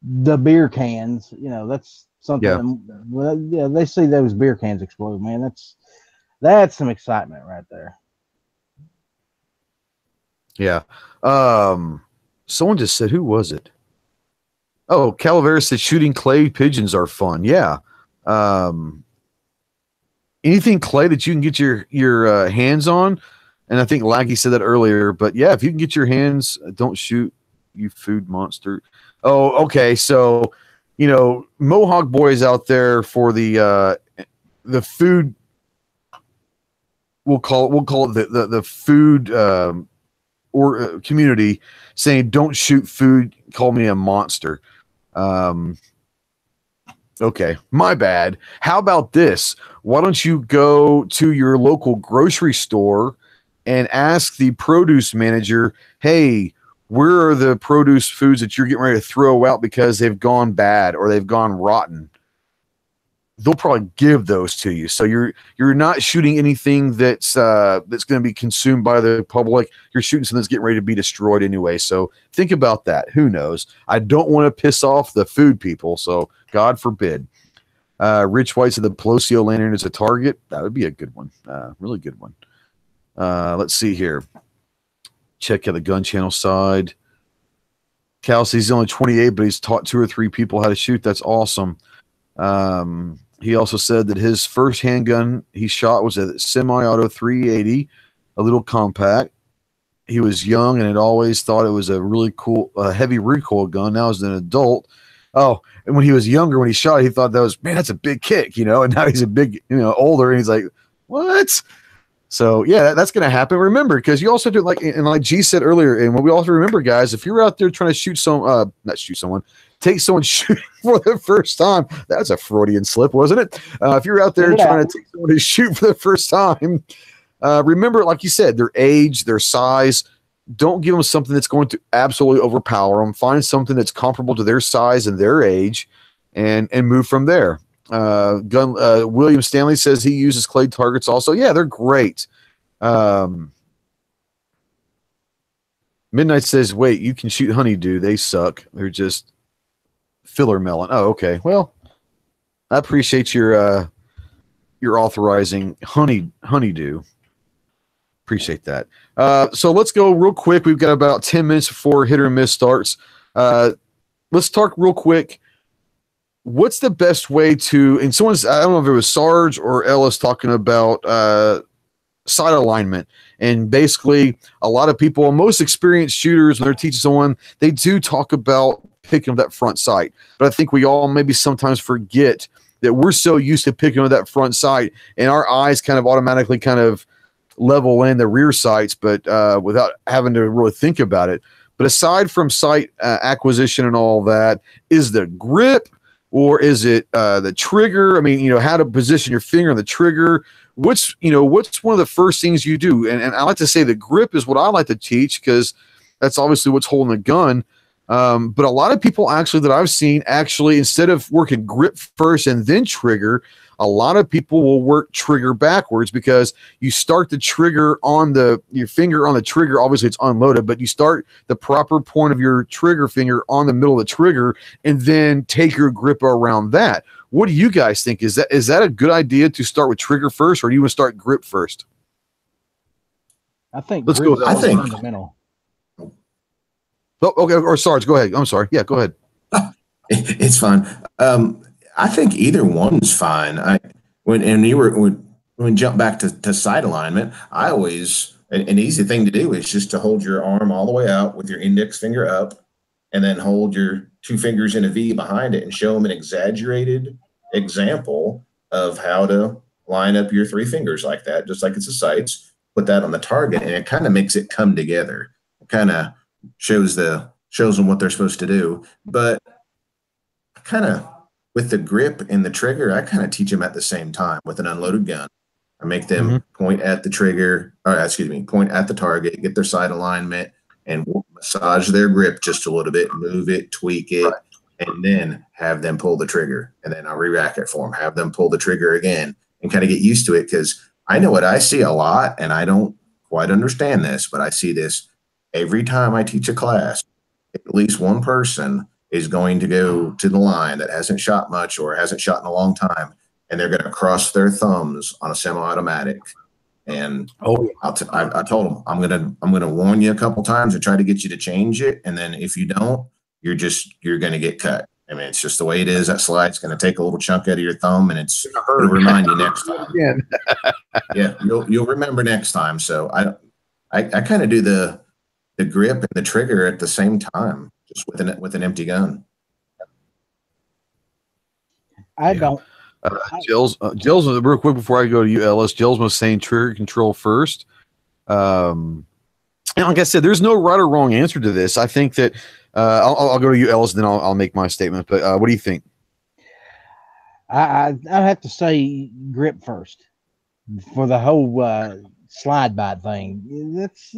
the beer cans, that's something. Yeah. Well, yeah, they see those beer cans explode, man. That's some excitement right there. Yeah. Someone just said, who was it? Oh, Calaveras said shooting clay pigeons are fun. Yeah. Anything clay that you can get your hands on. And I think Laggy said that earlier, but yeah, if you can get your hands, don't shoot, you food monster. Oh, okay. So, Mohawk boys out there for the food. We'll call it the food or community saying, don't shoot food. Call me a monster. Okay, my bad. How about this? Why don't you go to your local grocery store and ask the produce manager, hey, where are the produce foods that you're getting ready to throw out because they've gone bad or they've gone rotten? They'll probably give those to you. So you're not shooting anything that's going to be consumed by the public. You're shooting something that's getting ready to be destroyed anyway. So think about that. Who knows? I don't want to piss off the food people, so God forbid. Rich White said the Pelosio lantern is a target. That would be a good one. Really good one. Let's see here. Check out the gun channel side. Cal says he's only 28, but he's taught 2 or 3 people how to shoot. That's awesome. He also said that his first handgun he shot was a semi-auto 380, a little compact. He was young and had always thought it was a really cool, heavy recoil gun. Now as an adult, and when he was younger, when he shot it, he thought that was, man, that's a big kick, and now he's a big, older, and he's like, what? So yeah, that's going to happen. Remember, because you also do like G said earlier, and what we also remember, guys, if you're out there trying to take someone shooting for the first time, that's a Freudian slip, wasn't it? If you're out there trying to take someone to shoot for the first time, remember, like you said, their age, their size. Don't give them something that's going to absolutely overpower them. Find something that's comparable to their size and their age, and move from there. William Stanley says he uses clay targets also. Yeah, they're great. Midnight says, wait, you can shoot honeydew. They suck. They're just filler melon. Oh, okay. Well, I appreciate your authorizing honeydew. Appreciate that. So let's go real quick. We've got about 10 minutes before hit or miss starts. Let's talk real quick. What's the best way to, and I don't know if it was Sarge or Ellis talking about sight alignment. And basically, a lot of people, most experienced shooters, when they're teaching someone, they do talk about picking up that front sight. But I think we all maybe sometimes forget that we're so used to picking up that front sight, and our eyes kind of automatically kind of level in the rear sights, but without having to really think about it. But aside from sight acquisition and all that, is the grip, or is it the trigger? I mean, how to position your finger on the trigger. What's one of the first things you do? And I like to say the grip is what I like to teach, because that's obviously what's holding the gun. But a lot of people actually that I've seen, actually, instead of working grip first and then trigger, a lot of people will work trigger backwards, because you start the trigger on your finger on the trigger. Obviously it's unloaded, but you start the proper point of your trigger finger on the middle of the trigger and then take your grip around that. What do you guys think? Is that a good idea to start with trigger first, or do you want to start grip first? I think let's go. I think fundamental. Oh, okay. Or Sarge, go ahead. I'm sorry. Yeah, go ahead. It's fine. I think either one's fine. When jump back to sight alignment, I always, an easy thing to do is just to hold your arm all the way out with your index finger up, and then hold your two fingers in a V behind it and show them an exaggerated example of how to line up your three fingers like that, just like it's a sights. Put that on the target, and it kind of makes it come together. It kind of shows them what they're supposed to do. But kind of with the grip and the trigger, I kind of teach them at the same time with an unloaded gun. I make them point at the trigger, point at the target, get their sight alignment, and massage their grip just a little bit, move it, tweak it, and then have them pull the trigger. And then I'll re-rack it for them, have them pull the trigger again, and kind of get used to it. Because I know what I see a lot, and I don't quite understand this, but I see this every time I teach a class. At least one person is going to go to the line that hasn't shot much or hasn't shot in a long time, and they're going to cross their thumbs on a semi-automatic. And I told them, I'm gonna warn you a couple times and try to get you to change it, and then if you don't, you're going to get cut. I mean, it's just the way it is. That slide's going to take a little chunk out of your thumb, and it'll remind you next time. Yeah, you'll remember next time. So I kind of do the grip and the trigger at the same time, just with an empty gun. I don't. Jill's real quick before I go to you, Ellis. Jill's was saying trigger control first. And like I said, there's no right or wrong answer to this. I think that I'll go to you, Ellis, and then I'll make my statement. But what do you think? I have to say grip first for the whole slide bite thing. That's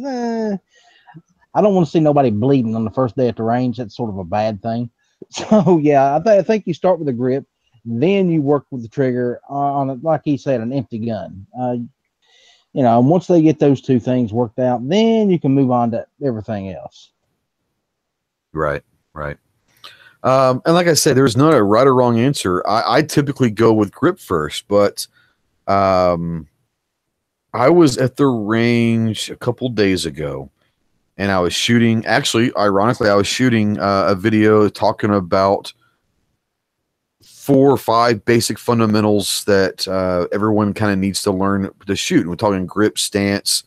I don't want to see nobody bleeding on the first day at the range. That's sort of a bad thing. So yeah, I think you start with the grip, then you work with the trigger on, like he said, an empty gun. Once they get those two things worked out, then you can move on to everything else. Right. And like I said, there's not a right or wrong answer. I typically go with grip first, but I was at the range a couple days ago, and I was shooting. Actually, ironically, I was shooting a video talking about 4 or 5 basic fundamentals that everyone kind of needs to learn to shoot. And we're talking grip, stance,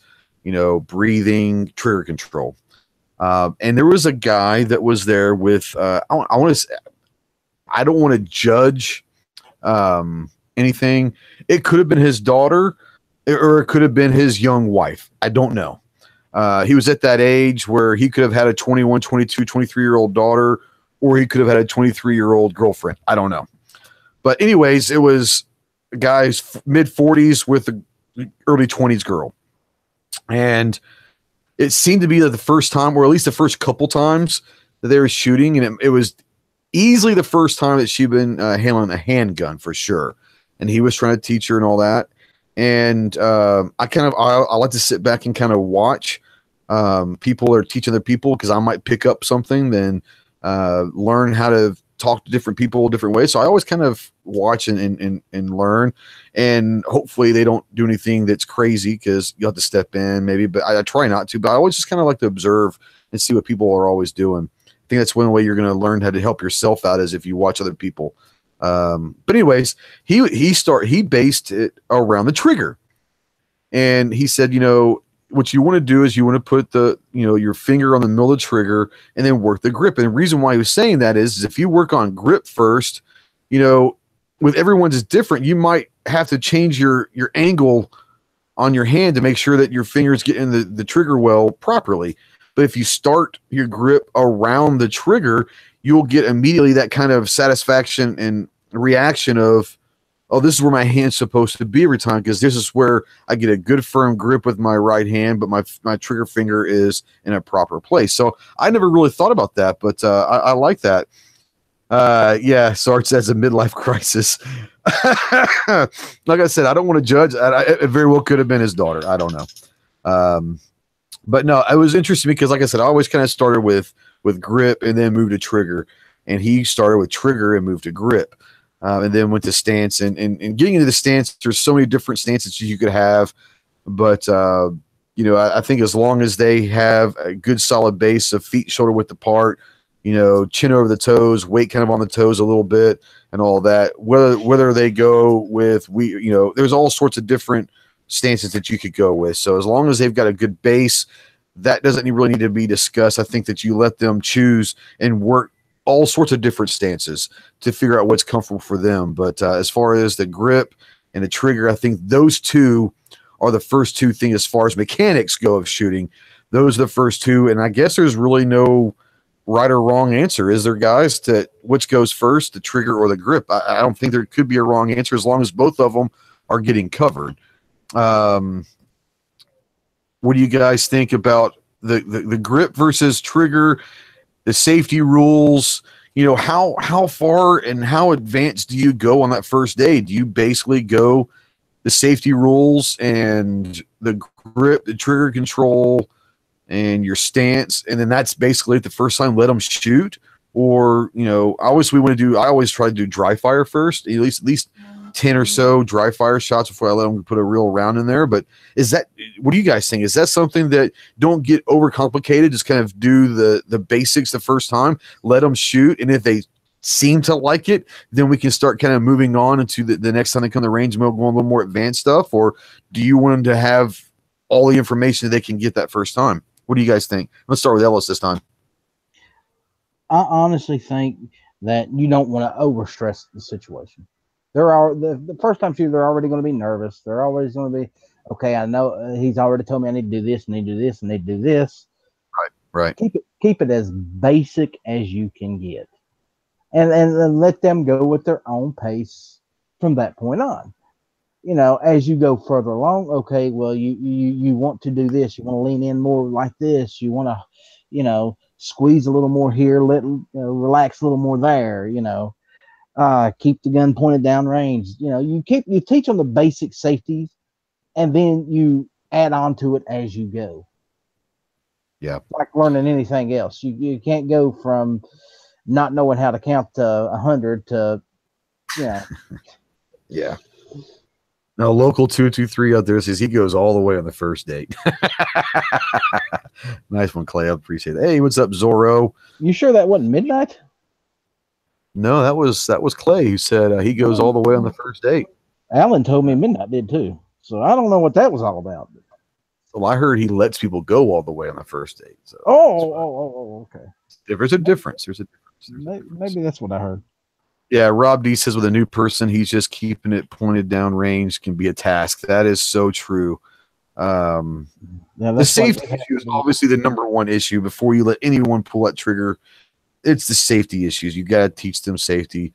breathing, trigger control. And there was a guy that was there with, I don't want to judge anything. It could have been his daughter, or it could have been his young wife. I don't know. He was at that age where he could have had a 21, 22, 23-year-old daughter, or he could have had a 23-year-old girlfriend. I don't know. But anyways, it was a guy's mid-40s with an early 20s girl. And it seemed to be the first time, or at least the first couple times that they were shooting, and it was easily the first time that she'd been handling a handgun for sure. And he was trying to teach her and all that. And I like to sit back and kind of watch people that are teaching other people, because I might pick up something, then learn how to talk to different people different ways. So I always kind of watch and learn, and hopefully they don't do anything that's crazy, because you have to step in maybe, but I try not to. But I always just kind of like to observe and see what people are always doing. I think that's one way you're going to learn how to help yourself out, is if you watch other people. But anyways, he based it around the trigger, and he said, what you want to do is you want to put your finger on the middle of the trigger and then work the grip. And the reason why he was saying that is if you work on grip first, with everyone's is different. You might have to change your angle on your hand to make sure that your fingers get in the trigger well properly. But if you start your grip around the trigger, you'll get immediately that kind of satisfaction and reaction of, oh, this is where my hand's supposed to be every time, because this is where I get a good firm grip with my right hand, but my trigger finger is in a proper place. So I never really thought about that, but I like that. Yeah, Sarge says a midlife crisis. Like I said, I don't want to judge. It very well could have been his daughter. I don't know. But no, it was interesting because, like I said, I always kind of started with grip and then moved to trigger. And he started with trigger and moved to grip. And then went to stance. And getting into the stance, there's so many different stances you could have. But, I think as long as they have a good solid base of feet shoulder width apart, chin over the toes, weight kind of on the toes a little bit and all that, whether they go with, there's all sorts of different stances that you could go with. So as long as they've got a good base, that doesn't really need to be discussed. I think that you let them choose and work all sorts of different stances to figure out what's comfortable for them. But as far as the grip and the trigger, I think those two are the first two things as far as mechanics go of shooting. Those are the first two. And I guess there's really no right or wrong answer. Is there, guys, to which goes first, the trigger or the grip? I don't think there could be a wrong answer as long as both of them are getting covered. What do you guys think about the grip versus trigger, the safety rules? How far and how advanced do you go on that first day? Do you basically go the safety rules and the grip, the trigger control, and your stance, and then that's basically the first time let them shoot? Or I always try to do dry fire first, at least 10 or so dry fire shots before I let them put a real round in there. But what do you guys think? Is that something that don't get overcomplicated? Just kind of do the basics the first time, let them shoot, and if they seem to like it, then we can start kind of moving on into the next time they come to the range and we'll go on a little more advanced stuff? Or do you want them to have all the information that they can get that first time? What do you guys think? Let's start with Ellis this time. I honestly think that you don't want to overstress the situation. The first time shooter, they're already going to be nervous. They're always going to be, okay, I know he's already told me I need to do this, and need to do this, and need to do this. Right. Keep it as basic as you can get, and let them go with their own pace from that point on. As you go further along, okay, well, you want to do this, you want to lean in more like this, you want to, squeeze a little more here, relax a little more there, keep the gun pointed down range. You teach them the basic safeties, and then you add on to it as you go. Yeah, like learning anything else. You can't go from not knowing how to count to 100 to, yeah. Now, local 223 out there says he goes all the way on the first date. Nice one, Clay. I appreciate it. Hey, what's up, Zorro? You sure that wasn't midnight? No, that was Clay who said he goes all the way on the first date. Alan told me midnight did too. So I don't know what that was all about. Well, I heard he lets people go all the way on the first date. So okay. There's a difference. There's a difference. Maybe that's what I heard. Yeah, Rob D says with a new person, he's just keeping it pointed down range can be a task. That is so true. The safety issue is obviously the number one issue before you let anyone pull that trigger. It's the safety issues. You got to teach them safety.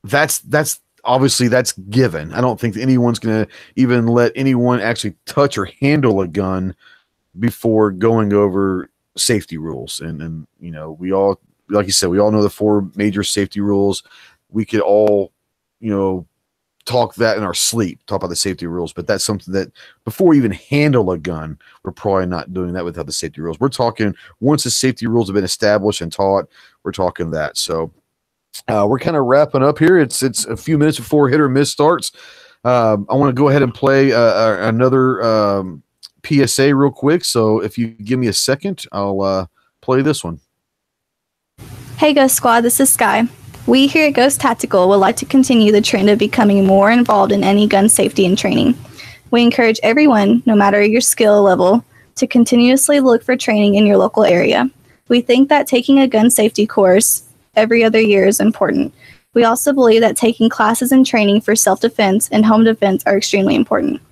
That's obviously that's given. I don't think anyone's going to even let anyone actually touch or handle a gun before going over safety rules. And we all, like you said, we all know the 4 major safety rules. We could all, talk that in our sleep, talk about the safety rules, but that's something that before we even handle a gun, we're probably not doing that without the safety rules. We're talking once the safety rules have been established and taught, we're talking that. So we're kind of wrapping up here. It's a few minutes before hit or miss starts. I want to go ahead and play another PSA real quick. So if you give me a second, I'll play this one. Hey Ghost Squad, this is Sky. We here at Ghost Tactical would like to continue the trend of becoming more involved in any gun safety and training. We encourage everyone, no matter your skill level, to continuously look for training in your local area. We think that taking a gun safety course every other year is important. We also believe that taking classes and training for self-defense and home defense are extremely important.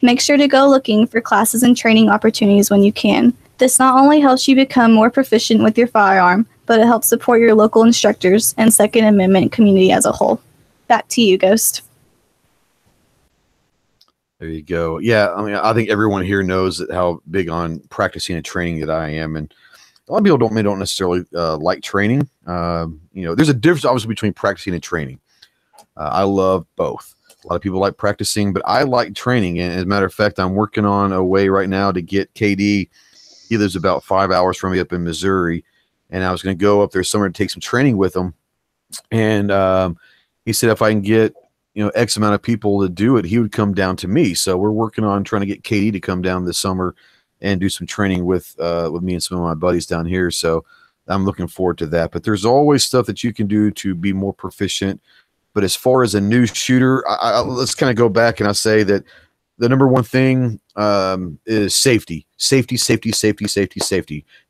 Make sure to go looking for classes and training opportunities when you can. This not only helps you become more proficient with your firearm, but it helps support your local instructors and Second Amendment community as a whole. Back to you, Ghost. There you go. Yeah, I mean, I think everyone here knows how big on practicing and training that I am, and a lot of people don't necessarily like training. There's a difference obviously between practicing and training. I love both. A lot of people like practicing, but I like training. And as a matter of fact, I'm working on a way right now to get KD. He lives about 5 hours from me up in Missouri, and I was going to go up there somewhere to take some training with him. And he said if I can get X amount of people to do it, he would come down to me. So we're working on trying to get KD to come down this summer and do some training with me and some of my buddies down here. So I'm looking forward to that. But there's always stuff that you can do to be more proficient. But as far as a new shooter, let's kind of go back, and I say that the number one thing is safety. Safety.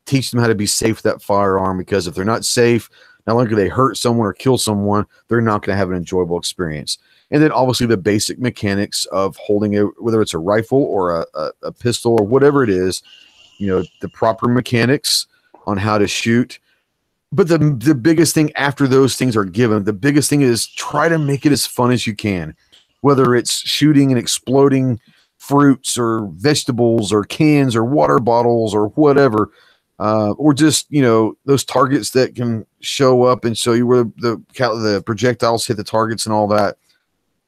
Teach them how to be safe with that firearm, because if they're not safe, not only do they hurt someone or kill someone, they're not going to have an enjoyable experience. And then obviously the basic mechanics of holding it, whether it's a rifle or a pistol or whatever it is, the proper mechanics on how to shoot. But the biggest thing after those things are given, the biggest thing is try to make it as fun as you can, whether it's shooting and exploding fruits or vegetables or cans or water bottles or whatever, or just, those targets that can show up and show you where the projectiles hit the targets and all that.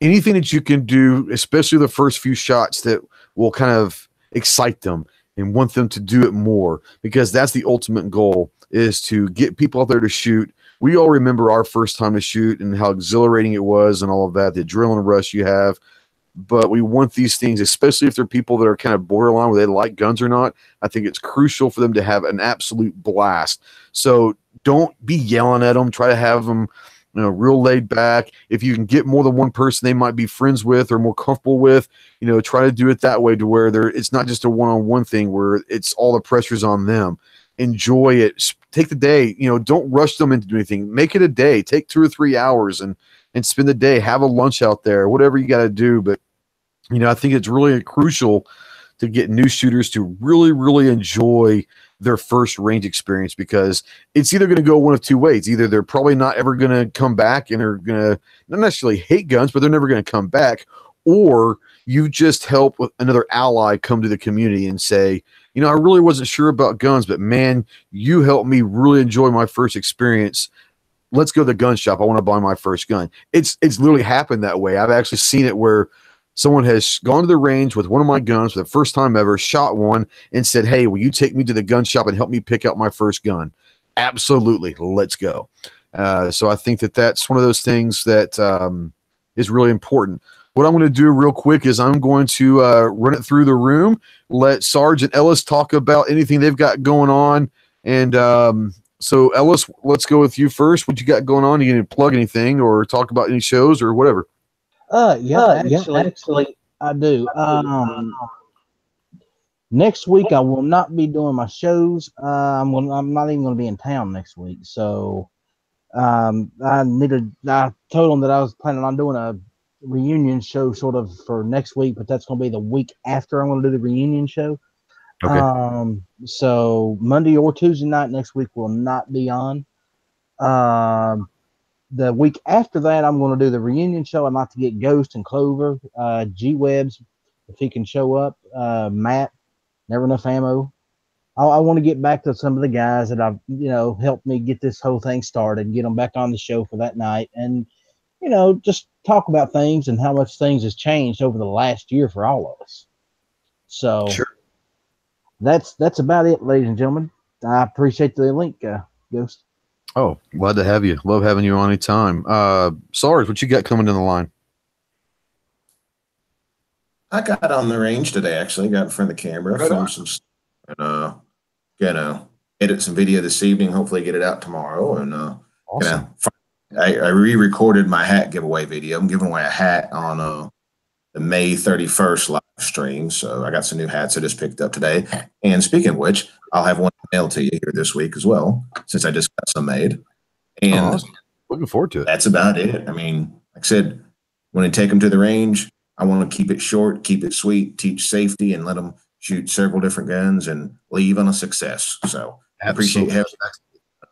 Anything that you can do, especially the first few shots, that will kind of excite them and want them to do it more, because that's the ultimate goal, is to get people out there to shoot. We all remember our first time to shoot and how exhilarating it was and all of that, the adrenaline rush you have. But we want these things, especially if they're people that are kind of borderline where they like guns or not. I think it's crucial for them to have an absolute blast. So don't be yelling at them. Try to have them real laid back. If you can get more than one person they might be friends with or more comfortable with, try to do it that way, to where it's not just a one-on-one thing where it's all the pressure's on them. Enjoy it. Take the day. Don't rush them into anything. Make it a day. Take 2 or 3 hours and spend the day. Have a lunch out there, whatever you got to do. But I think it's really crucial to get new shooters to really, really enjoy their first range experience, because it's either going to go one of two ways. Either they're probably not ever going to come back and are going to not necessarily hate guns, but they're never going to come back, or you just help with another ally come to the community and say, I really wasn't sure about guns, but man, you helped me really enjoy my first experience. Let's go to the gun shop. I want to buy my first gun. It's literally happened that way. I've actually seen it where someone has gone to the range with one of my guns for the first time ever, shot one, and said, hey, will you take me to the gun shop and help me pick out my first gun? Absolutely. Let's go. So I think that's one of those things that is really important. What I'm going to do real quick is I'm going to run it through the room, let Sarge and Ellis talk about anything they've got going on. And so, Ellis, let's go with you first. What you got going on? You can plug anything or talk about any shows or whatever. Actually, I do. Next week I will not be doing my shows. I'm not even going to be in town next week. So I told them that I was planning on doing a reunion show sort of for next week, but that's going to be the week after I'm going to do the reunion show. Okay. So Monday or Tuesday night next week will not be on. The week after that, I'm going to do the reunion show. I'd like to get Ghost and Clover, G-Webs, if he can show up, Matt, Never Enough Ammo. I want to get back to some of the guys that have, helped me get this whole thing started and get them back on the show for that night. And, just talk about things and how much things has changed over the last year for all of us. So sure. That's about it, ladies and gentlemen. I appreciate the link, Ghost. Oh, glad to have you. Love having you on anytime. Sarge, what you got coming in the line? I got on the range today, actually. Got in front of the camera, filmed some stuff, and gonna edit some video this evening, hopefully get it out tomorrow. And awesome. I re-recorded my hat giveaway video. I'm giving away a hat on May 31st live stream. So I got some new hats I just picked up today. And speaking of which, I'll have one mailed to you here this week as well, since I just got some made. And awesome. Looking forward to it. That's about it. I mean, like I said, when I take them to the range, I want to keep it short, keep it sweet, teach safety, and let them shoot several different guns and leave on a success. So I appreciate having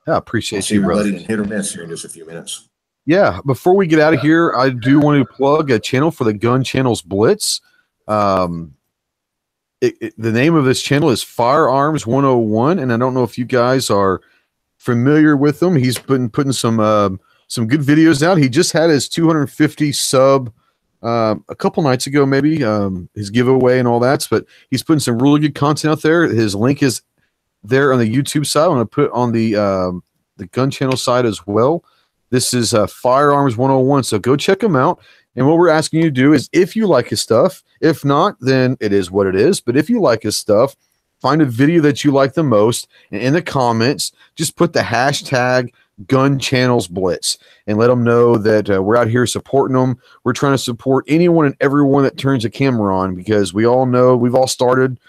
I appreciate you, brother. And hit or miss here in just a few minutes. Yeah, before we get out of here, I do want to plug a channel for the GunChannels Blitz. The name of this channel is Firearms 101, and I don't know if you guys are familiar with him. He's been putting some good videos out. He just had his 250 sub a couple nights ago, maybe, his giveaway and all that, but he's putting some really good content out there. His link is there on the YouTube side. I'm going to put it on the Gun Channel side as well. This is Firearms 101, so go check him out. And what we're asking you to do is, if you like his stuff, if not, then it is what it is. But if you like his stuff, find a video that you like the most, and in the comments, just put the hashtag GunChannels Blitz and let them know that we're out here supporting them. We're trying to support anyone and everyone that turns a camera on, because we all know we've all started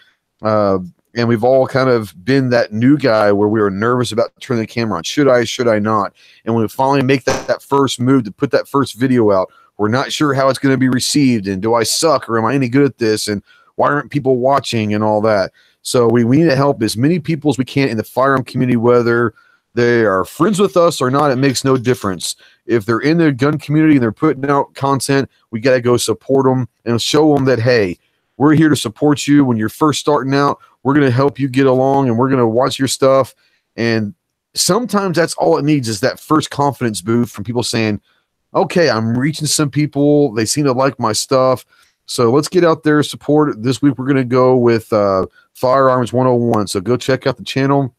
and we've all kind of been that new guy where we were nervous about turning the camera on. Should I not? And when we finally make that first move to put that first video out, we're not sure how it's going to be received, and do I suck, or am I any good at this, and why aren't people watching and all that. So we need to help as many people as we can in the firearm community, whether they are friends with us or not. It makes no difference. If they're in the gun community and they're putting out content, we got to go support them and show them that, hey, we're here to support you when you're first starting out. We're going to help you get along, and we're going to watch your stuff. And sometimes that's all it needs, is that first confidence boost from people saying, okay, I'm reaching some people. They seem to like my stuff. So let's get out there, support. This week we're going to go with Firearms 101. So go check out the channel.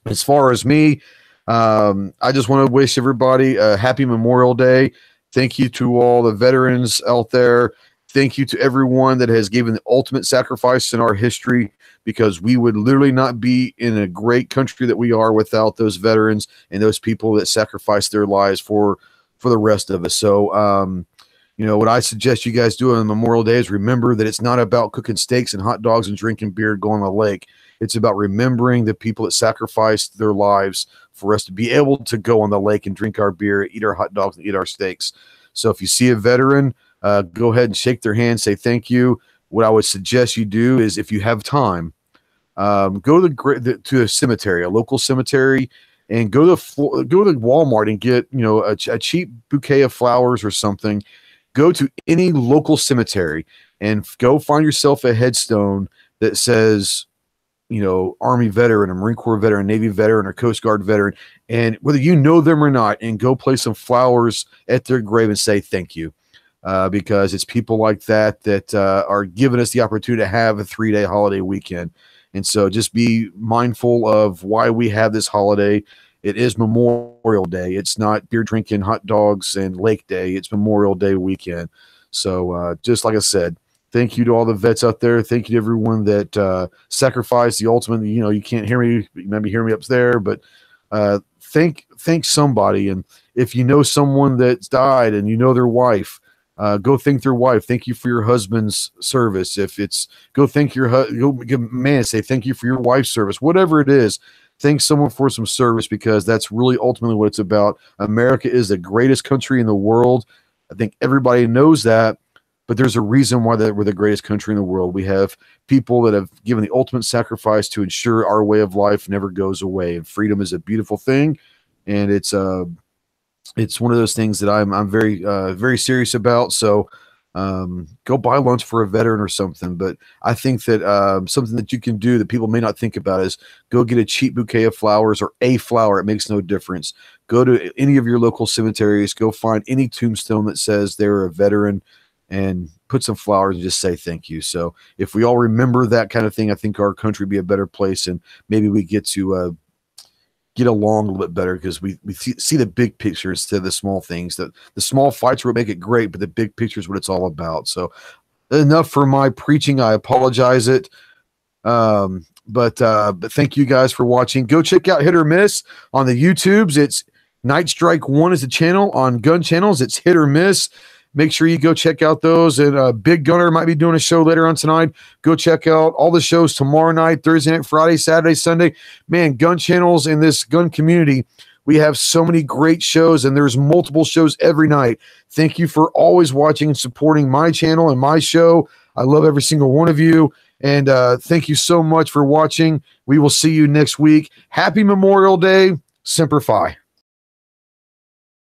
As far as me, I just want to wish everybody a happy Memorial Day. Thank you to all the veterans out there. Thank you to everyone that has given the ultimate sacrifice in our history, because we would literally not be in a great country that we are without those veterans and those people that sacrificed their lives for the rest of us. So, you know, what I suggest you guys do on Memorial Day is remember that it's not about cooking steaks and hot dogs and drinking beer and going on the lake. It's about remembering the people that sacrificed their lives for us to be able to go on the lake and drink our beer, eat our hot dogs, and eat our steaks. So if you see a veteran, go ahead and shake their hand, say thank you. What I would suggest you do is, if you have time, go to a cemetery, a local cemetery, and go to Walmart and get, you know, a cheap bouquet of flowers or something. Go to any local cemetery and go find yourself a headstone that says, you know, Army veteran, a Marine Corps veteran, Navy veteran, or Coast Guard veteran, and whether you know them or not, and go place some flowers at their grave and say thank you, because it's people like that that are giving us the opportunity to have a 3-day holiday weekend. And so just be mindful of why we have this holiday. It is Memorial Day. It's not beer drinking, hot dogs, and lake day. It's Memorial Day weekend. So just like I said, thank you to all the vets out there. Thank you to everyone that sacrificed the ultimate. You know, you can't hear me. You maybe hear me up there, but thank somebody. And if you know someone that's died and you know their wife, go thank their wife. Thank you for your husband's service. If it's go thank your go give man, say thank you for your wife's service. Whatever it is, thank someone for some service, because that's really ultimately what it's about. America is the greatest country in the world. I think everybody knows that, but there's a reason why that we're the greatest country in the world. We have people that have given the ultimate sacrifice to ensure our way of life never goes away. And freedom is a beautiful thing, and it's one of those things that I'm very very serious about. So go buy lunch for a veteran or something. But I think that something that you can do that people may not think about is go get a cheap bouquet of flowers, or a flower. It makes no difference. Go to any of your local cemeteries. Go find any tombstone that says they're a veteran, and put some flowers and just say thank you. So if we all remember that kind of thing, I think our country would be a better place, and maybe we get to get along a little bit better, because we see the big picture instead of the small things. The small fights will make it great, but the big picture is what it's all about. So enough for my preaching. I apologize it. But thank you guys for watching. Go check out Hit or Miss on the YouTubes. It's Night Strike 1 is the channel. On GunChannels, it's Hit or Miss. Make sure you go check out those. And Big Gunner might be doing a show later on tonight. Go check out all the shows tomorrow night, Thursday night, Friday, Saturday, Sunday. Man, gun channels in this gun community, we have so many great shows, and there's multiple shows every night. Thank you for always watching and supporting my channel and my show. I love every single one of you. And thank you so much for watching. We will see you next week. Happy Memorial Day. Semper Fi.